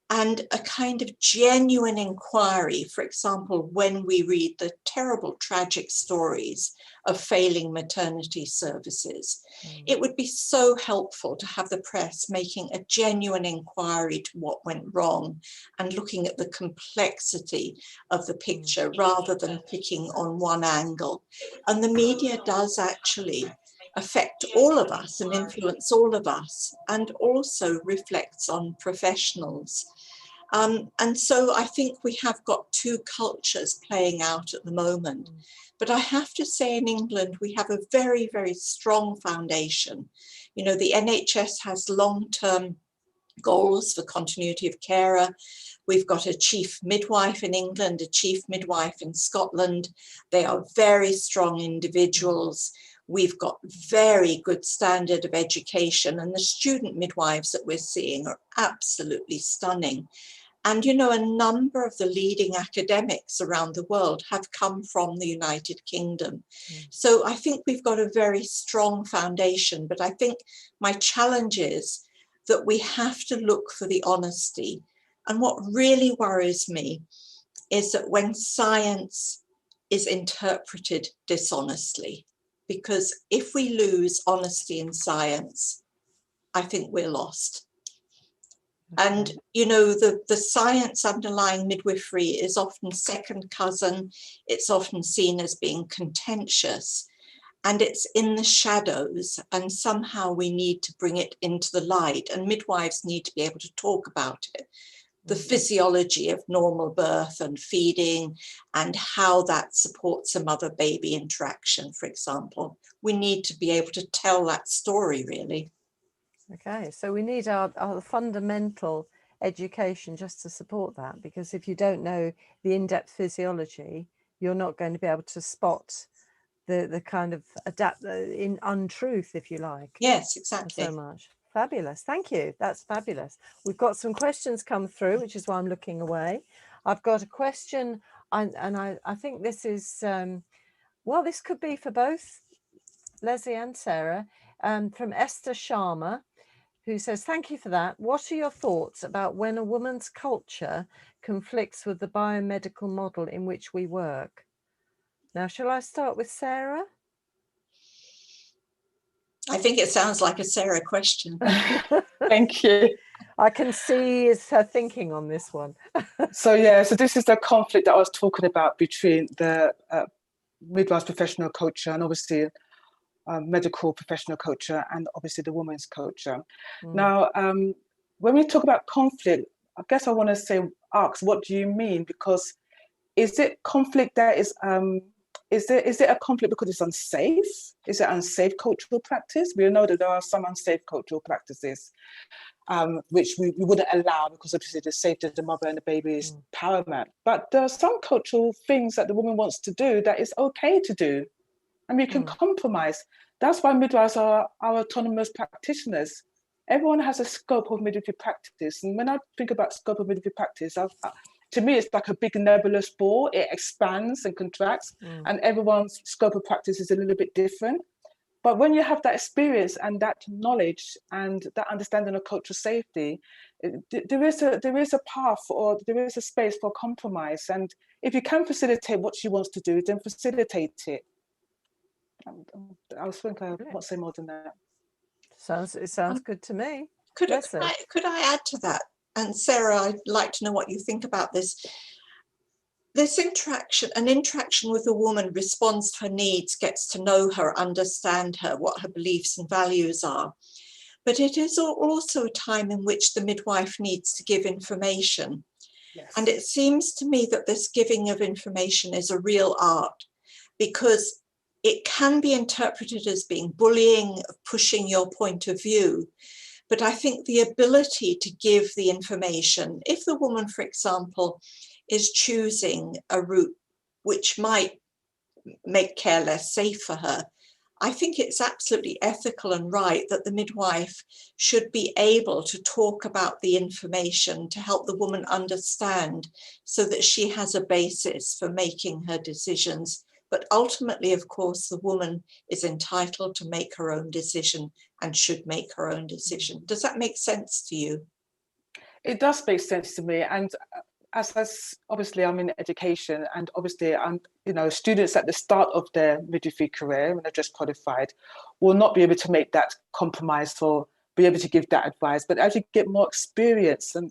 Speaker 10: and a kind of genuine inquiry. For example, when we read the terrible, tragic stories of failing maternity services, it would be so helpful to have the press making a genuine inquiry to what went wrong and looking at the complexity of the picture rather than picking on one angle. And the media does actually affect all of us and influence all of us, and also reflects on professionals. And so I think we have got two cultures playing out at the moment. But I have to say, in England, we have a very, very strong foundation. You know, the NHS has long-term goals for continuity of care. We've got a chief midwife in England, a chief midwife in Scotland. They are very strong individuals. We've got very good standard of education, and the student midwives that we're seeing are absolutely stunning. And, you know, a number of the leading academics around the world have come from the United Kingdom. So I think we've got a very strong foundation, but I think my challenge is that we have to look for the honesty. And what really worries me is that when science is interpreted dishonestly, because if we lose honesty in science, I think we're lost. And, you know, the science underlying midwifery is often second cousin. It's often seen as being contentious, and it's in the shadows, and somehow we need to bring it into the light, and midwives need to be able to talk about it. The physiology of normal birth and feeding and how that supports a mother-baby interaction, for example. We need to be able to tell that story, really.
Speaker 2: Okay, so we need our fundamental education just to support that, because if you don't know the in-depth physiology, you're not going to be able to spot the kind of adapt in untruth, if you like.
Speaker 10: Yes, exactly.
Speaker 2: So much. Fabulous. Thank you. That's fabulous. We've got some questions come through, which is why I'm looking away. I've got a question, and I think this is, well, this could be for both Leslie and Sarah, from Esther Sharma, who says, thank you for that. What are your thoughts about when a woman's culture conflicts with the biomedical model in which we work? Now, shall I start with Sarah?
Speaker 10: I think it sounds like a Sarah question.
Speaker 9: Thank you.
Speaker 2: I can see is her thinking on this one.
Speaker 9: So this is the conflict that I was talking about between the midwives professional culture and obviously medical professional culture and obviously the women's culture. Now, when we talk about conflict, I guess I want to ask, what do you mean? Because is it conflict that is it a conflict because it's unsafe? Is it unsafe cultural practice? We know that there are some unsafe cultural practices which we wouldn't allow, because obviously the safety of the mother and the baby is paramount. But there are some cultural things that the woman wants to do that is okay to do, and we can compromise. That's why midwives are autonomous practitioners. Everyone has a scope of midwifery practice. And when I think about scope of midwifery practice, to me, it's like a big nebulous ball. It expands and contracts, and everyone's scope of practice is a little bit different. But when you have that experience and that knowledge and that understanding of cultural safety, there is a path, or there is a space for compromise. And if you can facilitate what she wants to do, then facilitate it. I think I won't say more than that.
Speaker 2: It sounds good to me.
Speaker 10: Could I add to that? And Sarah, I'd like to know what you think about this. This interaction, an interaction with a woman, responds to her needs, gets to know her, understand her, what her beliefs and values are. But it is also a time in which the midwife needs to give information. Yes. And it seems to me that this giving of information is a real art, because it can be interpreted as being bullying, pushing your point of view. But I think the ability to give the information, if the woman, for example, is choosing a route which might make care less safe for her, I think it's absolutely ethical and right that the midwife should be able to talk about the information to help the woman understand, so that she has a basis for making her decisions. But ultimately, of course, the woman is entitled to make her own decision and should make her own decision. Does that make sense to you?
Speaker 9: It does make sense to me, and as obviously I'm in education, and obviously I'm, students at the start of their midwifery career when they're just qualified will not be able to make that compromise or be able to give that advice. But as you get more experience and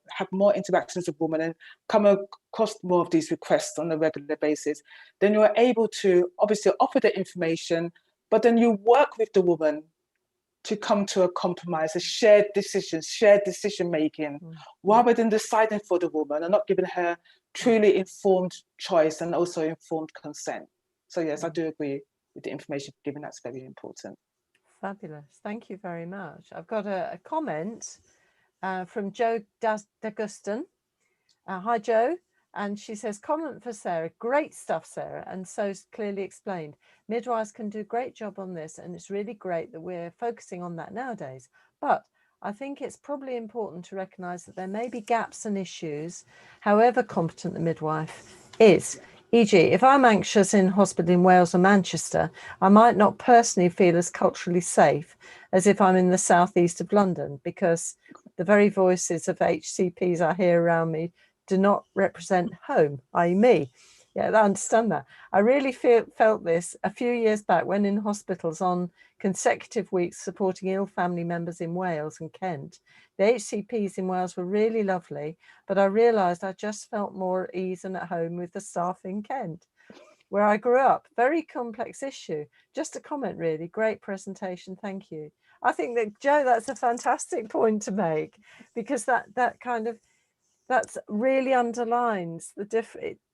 Speaker 9: have more interactions with women and come across more of these requests on a regular basis, then you're able to obviously offer the information, but then you work with the woman to come to a compromise, a shared decision making, rather than deciding for the woman and not giving her truly informed choice and also informed consent. So yes, I do agree with the information given. That's very important.
Speaker 2: Fabulous. Thank you very much. I've got a comment from Jo D'Agustin. Hi, Jo. And she says, comment for Sarah. Great stuff, Sarah. And so clearly explained. Midwives can do a great job on this. And it's really great that we're focusing on that nowadays. But I think it's probably important to recognise that there may be gaps and issues, however competent the midwife is. E.g., if I'm anxious in hospital in Wales or Manchester, I might not personally feel as culturally safe as if I'm in the southeast of London, because the very voices of HCPs I hear around me do not represent home, i.e. me. Yeah, I understand that. I really felt this a few years back when in hospitals on consecutive weeks supporting ill family members in Wales and Kent. The HCPs in Wales were really lovely, but I realised I just felt more at ease and at home with the staff in Kent, where I grew up. Very complex issue. Just a comment, really. Great presentation. Thank you. I think that, Jo, that's a fantastic point to make, because that really underlines the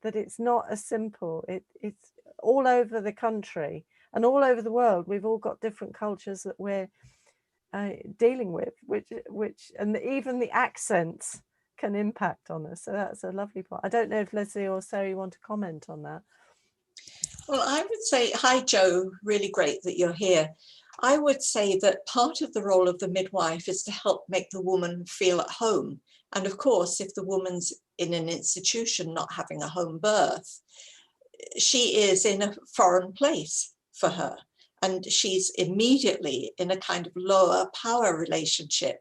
Speaker 2: that it's not as simple. It's all over the country and all over the world. We've all got different cultures that we're dealing with, which and even the accents can impact on us. So that's a lovely point. I don't know if Leslie or Sarah you want to comment on that.
Speaker 10: Well, I would say, hi, Jo, really great that you're here. I would say that part of the role of the midwife is to help make the woman feel at home. And of course, if the woman's in an institution not having a home birth, she is in a foreign place for her. And she's immediately in a kind of lower power relationship.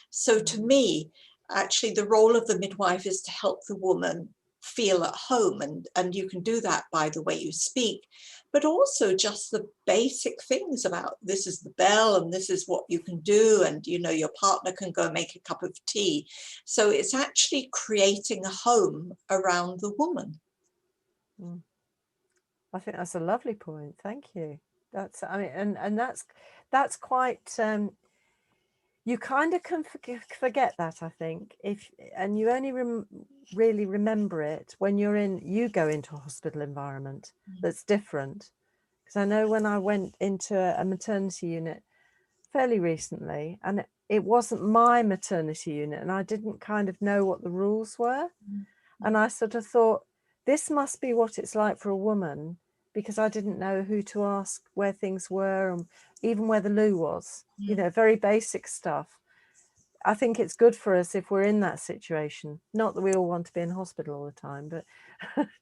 Speaker 10: So to me, actually, the role of the midwife is to help the woman feel at home. And you can do that by the way you speak, but also just the basic things about this is the bell and this is what you can do. And, your partner can go make a cup of tea. So it's actually creating a home around the woman.
Speaker 2: I think that's a lovely point. Thank you. And that's quite, you kind of can forget that, I think, and you only really remember it when you go into a hospital environment that's different. Because I know when I went into a maternity unit fairly recently, and it wasn't my maternity unit, and I didn't kind of know what the rules were. And I sort of thought, this must be what it's like for a woman, because I didn't know who to ask, where things were, and even where the loo was, very basic stuff. I think it's good for us if we're in that situation. Not that we all want to be in hospital all the time, but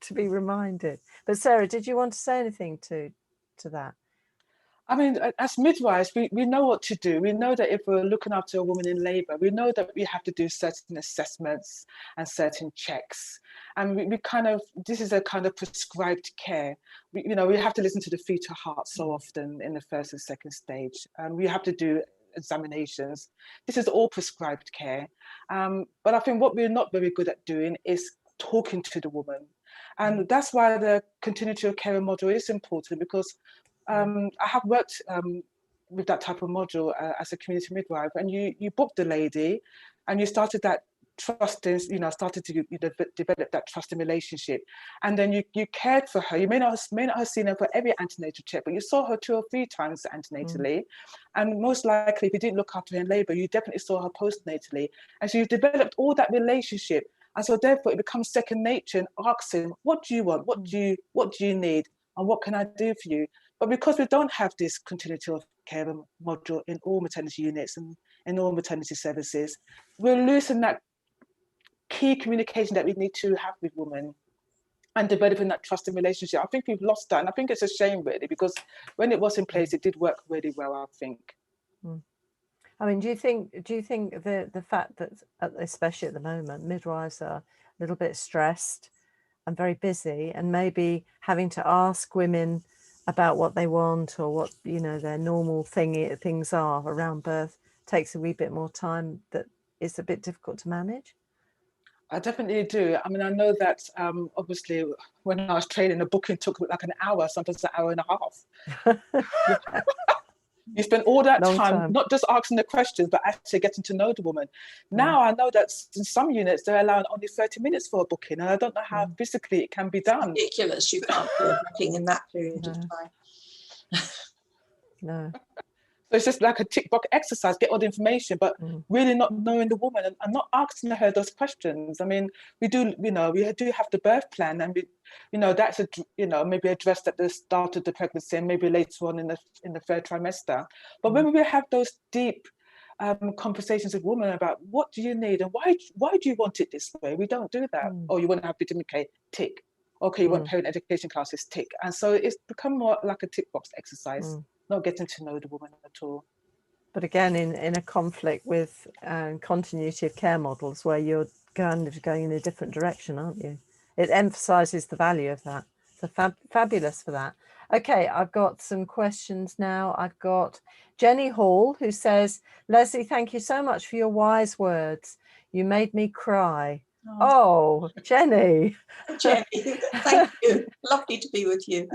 Speaker 2: to be reminded. But Sarah, did you want to say anything to that?
Speaker 9: I mean, as midwives, we know what to do. We know that if we're looking after a woman in labour, we know that we have to do certain assessments and certain checks. And we this is a kind of prescribed care. We have to listen to the fetal heart so often in the first and second stage. And we have to do examinations. This is all prescribed care. But I think what we're not very good at doing is talking to the woman. And that's why the continuity of care model is important, because I have worked with that type of module as a community midwife, and you booked the lady and you started that trusting, started to develop that trusting relationship, and then you cared for her. You may not have seen her for every antenatal check, but you saw her 2 or 3 times antenatally, and most likely if you didn't look after her in labour, you definitely saw her postnatally, and so you developed all that relationship, and so therefore it becomes second nature and asking, what do you want, what do you need, and what can I do for you? But because we don't have this continuity of care module in all maternity units and in all maternity services, we're losing that key communication that we need to have with women and developing that trusting relationship. I think we've lost that, and I think it's a shame really, because when it was in place, it did work really well, I think.
Speaker 2: I mean, do you think the fact that, especially at the moment, midwives are a little bit stressed and very busy, and maybe having to ask women about what they want or what, you know, their normal things are around birth takes a wee bit more time, that is a bit difficult to manage?
Speaker 9: I definitely do. I mean, I know that obviously when I was training, the booking took like an hour, sometimes an hour and a half.
Speaker 2: Yeah.
Speaker 9: You spend all that
Speaker 2: time,
Speaker 9: not just asking the questions, but actually getting to know the woman. Now I know that in some units, they're allowing only 30 minutes for a booking, and I don't know how physically it can be done.
Speaker 10: It's ridiculous. You can't do a booking in that period of time.
Speaker 2: No.
Speaker 9: So it's just like a tick box exercise, get all the information, but really not knowing the woman and not asking her those questions. I mean, we do have the birth plan, and that's maybe addressed at the start of the pregnancy and maybe later on in the third trimester. But when we have those deep conversations with women about what do you need and why do you want it this way, we don't do that. Oh, you want to have vitamin K, tick. Okay, you want parent education classes, tick. And so it's become more like a tick box exercise. Not getting to know the woman at all.
Speaker 2: But again, in a conflict with continuity of care models, where you're kind of going in a different direction, aren't you? It emphasises the value of that. So fabulous for that. Okay, I've got some questions now. I've got Jenny Hall, who says, Leslie, thank you so much for your wise words. You made me cry. Oh, Jenny.
Speaker 10: Jenny, thank you. Lovely to be with you.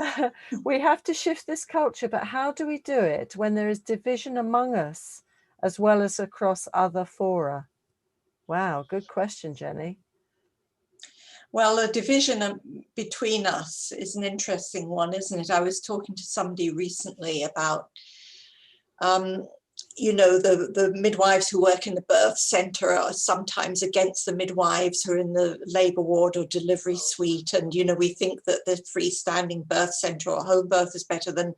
Speaker 2: We have to shift this culture, but how do we do it when there is division among us as well as across other fora? Wow, good question, Jenny.
Speaker 10: Well, a division between us is an interesting one, isn't it? I was talking to somebody recently about the midwives who work in the birth centre are sometimes against the midwives who are in the labour ward or delivery suite. And, we think that the freestanding birth centre or home birth is better than,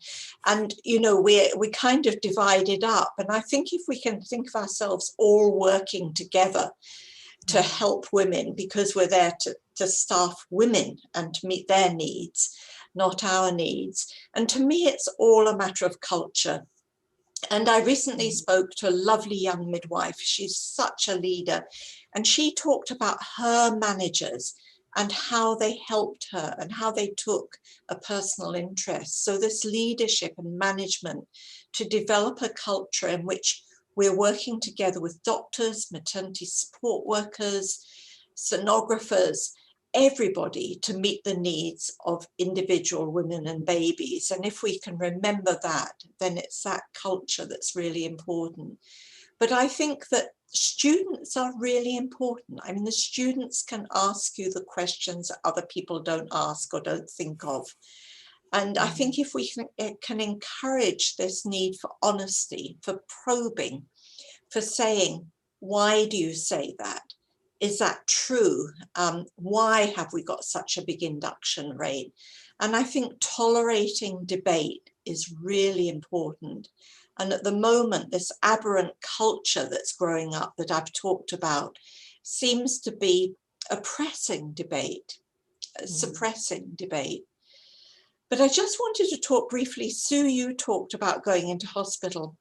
Speaker 10: and, we kind of divided up. And I think if we can think of ourselves all working together to help women, because we're there to staff women and to meet their needs, not our needs. And to me, it's all a matter of culture. And I recently spoke to a lovely young midwife. She's such a leader. And she talked about her managers and how they helped her and how they took a personal interest. So this leadership and management to develop a culture in which we're working together with doctors, maternity support workers, sonographers, everybody to meet the needs of individual women and babies. And if we can remember that, then it's that culture that's really important. But I think that students are really important. I mean, the students can ask you the questions that other people don't ask or don't think of. And I think if we can encourage this need for honesty, for probing, for saying, why do you say that? Is that true? Why have we got such a big induction rate? And I think tolerating debate is really important. And at the moment, this aberrant culture that's growing up that I've talked about seems to be oppressing debate, suppressing debate. But I just wanted to talk briefly. Sue, you talked about going into hospital.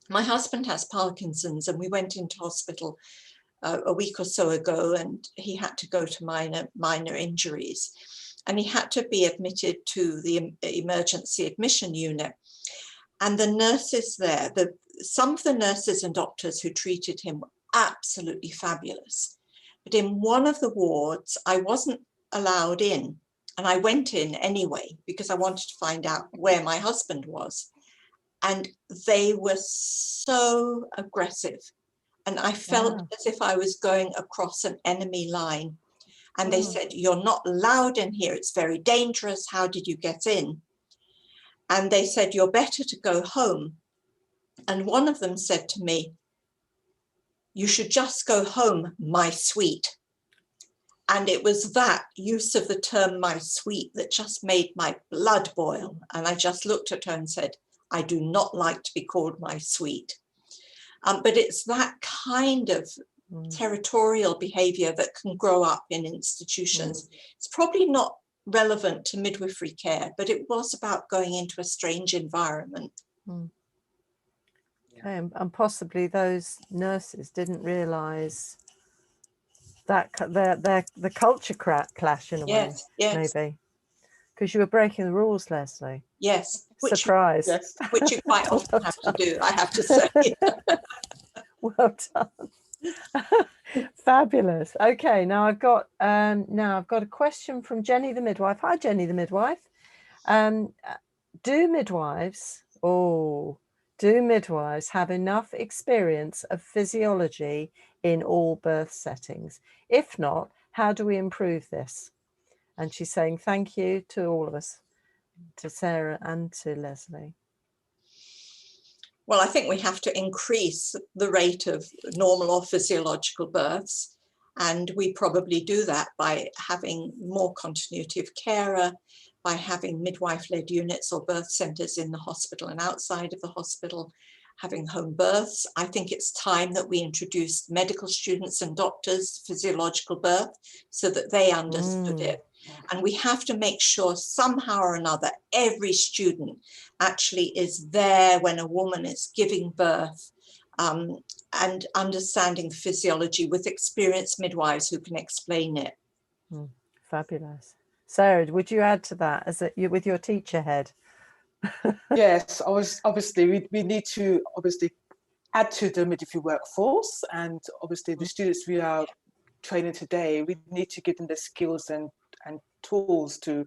Speaker 10: My husband has Parkinson's, and we went into hospital a week or so ago, and he had to go to minor injuries, and he had to be admitted to the emergency admission unit. And the nurses there, some of the nurses and doctors who treated him were absolutely fabulous. But in one of the wards, I wasn't allowed in, and I went in anyway because I wanted to find out where my husband was. And they were so aggressive. And I felt as if I was going across an enemy line. And they said, you're not allowed in here. It's very dangerous. How did you get in? And they said, you're better to go home. And one of them said to me, you should just go home, my sweet. And it was that use of the term my sweet that just made my blood boil. And I just looked at her and said, I do not like to be called my sweet. But it's that kind of territorial behaviour that can grow up in institutions. It's probably not relevant to midwifery care, but it was about going into a strange environment.
Speaker 2: Okay, and possibly those nurses didn't realise that the culture clash in a way, maybe, because you were breaking the rules, Leslie.
Speaker 10: Yes.
Speaker 2: Surprise.
Speaker 10: Which you quite often have to do, I have to say.
Speaker 2: Well done. Fabulous. Okay, now I've got a question from Jenny the midwife. Hi, Jenny the midwife. Do midwives have enough experience of physiology in all birth settings? If not, how do we improve this? And she's saying thank you to all of us, to Sarah and to Leslie.
Speaker 10: Well, I think we have to increase the rate of normal or physiological births, and we probably do that by having more continuity of carer, by having midwife-led units or birth centres in the hospital and outside of the hospital, having home births. I think it's time that we introduced medical students and doctors physiological birth so that they understood it. And we have to make sure somehow or another every student actually is there when a woman is giving birth, and understanding physiology with experienced midwives who can explain it.
Speaker 2: Fabulous. Sarah, would you add to that with your teacher head?
Speaker 9: Yes, obviously we need to add to the midwifery workforce, and obviously the students we are training today, we need to give them the skills and tools to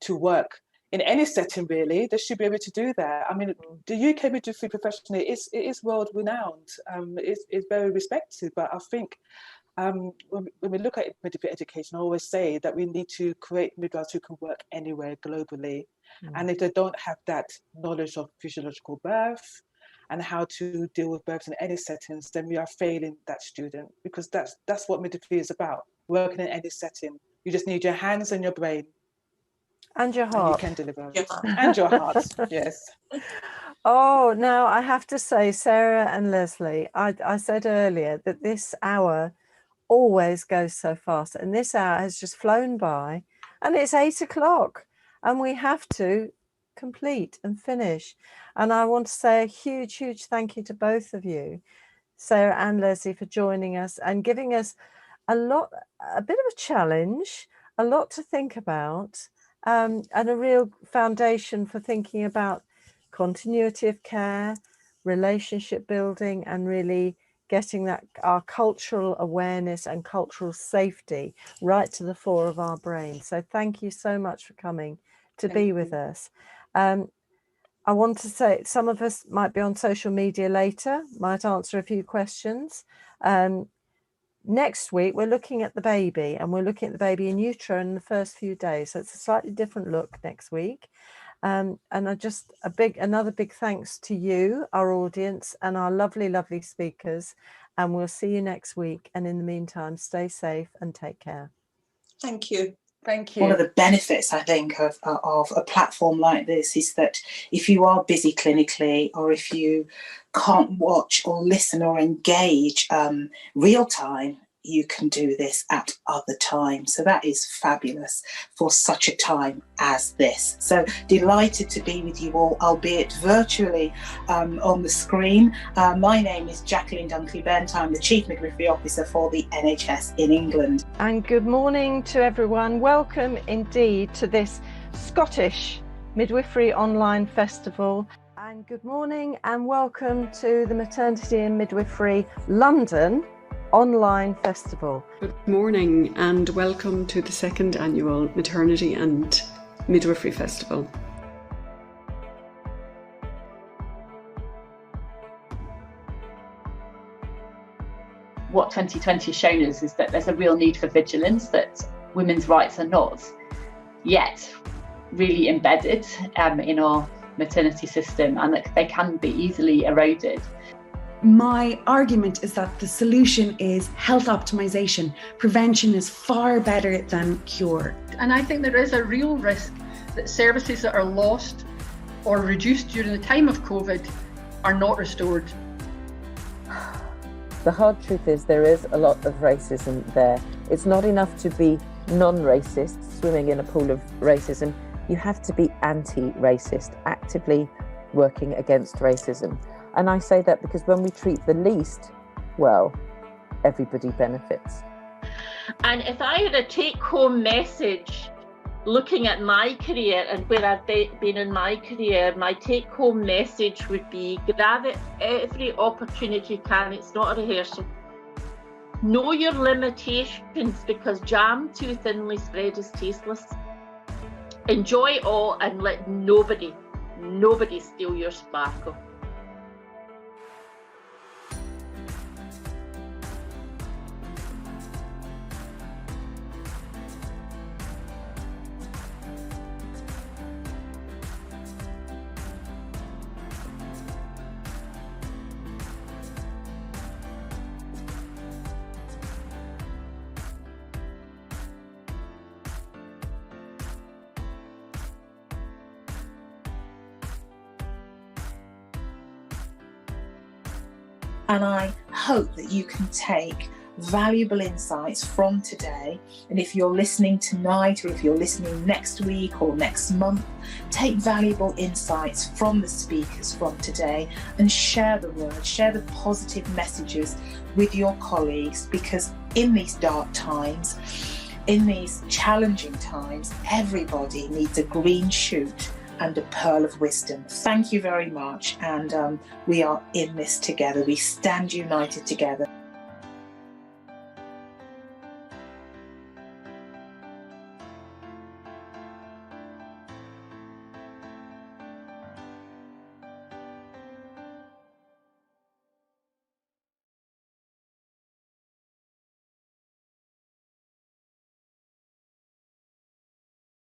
Speaker 9: work in any setting. Really, they should be able to do that. I mean, the UK midwifery profession is world renowned. It's very respected, but I think when we look at midwifery education, I always say that we need to create midwives who can work anywhere globally. And if they don't have that knowledge of physiological birth and how to deal with births in any settings, then we are failing that student, because that's what midwifery is about, working in any setting. You just need your hands and your brain.
Speaker 2: And your heart.
Speaker 9: And you can deliver. And your heart, yes.
Speaker 2: Oh, now I have to say, Sarah and Leslie, I said earlier that this hour always goes so fast, and this hour has just flown by, and it's 8 o'clock, and we have to complete and finish. And I want to say a huge thank you to both of you, Sarah and Leslie, for joining us and giving us a bit of a challenge, a lot to think about, and a real foundation for thinking about continuity of care, relationship building, and really getting that our cultural awareness and cultural safety right to the fore of our brain. So thank you so much for coming to be with us. I want to say some of us might be on social media later, might answer a few questions. Next week, we're looking at the baby, and we're looking at the baby in utero in the first few days. So it's a slightly different look next week. And another big thanks to you, our audience, and our lovely speakers. And we'll see you next week. And in the meantime, stay safe and take care.
Speaker 10: Thank you.
Speaker 9: Thank you.
Speaker 1: One of the benefits, I think, of a platform like this is that if you are busy clinically, or if you can't watch or listen or engage real time, you can do this at other times. So that is fabulous for such a time as this. So delighted to be with you all, albeit virtually on the screen. My name is Jacqueline Dunkley-Bent. I'm the Chief Midwifery Officer for the NHS in England.
Speaker 2: And good morning to everyone. Welcome indeed to this Scottish Midwifery Online Festival. And good morning and welcome to the Maternity and Midwifery London Online Festival.
Speaker 3: Good morning and welcome to the second annual Maternity and Midwifery Festival.
Speaker 4: What 2020 has shown us is that there's a real need for vigilance, that women's rights are not yet really embedded in our maternity system, and that they can be easily eroded.
Speaker 5: My argument is that the solution is health optimization. Prevention is far better than cure.
Speaker 6: And I think there is a real risk that services that are lost or reduced during the time of COVID are not restored.
Speaker 7: The hard truth is there is a lot of racism there. It's not enough to be non-racist, swimming in a pool of racism. You have to be anti-racist, actively working against racism. And I say that because when we treat the least well, everybody benefits.
Speaker 8: And if I had a take-home message looking at my career and where I've been in my career, my take-home message would be grab it every opportunity you can. It's not a rehearsal. Know your limitations, because jam too thinly spread is tasteless. Enjoy it all and let nobody steal your sparkle.
Speaker 1: And I hope that you can take valuable insights from today. And if you're listening tonight, or if you're listening next week or next month, take valuable insights from the speakers from today and share the word, share the positive messages with your colleagues, because in these dark times, in these challenging times, everybody needs a green shoot and a pearl of wisdom. Thank you very much. And we are in this together. We stand united together.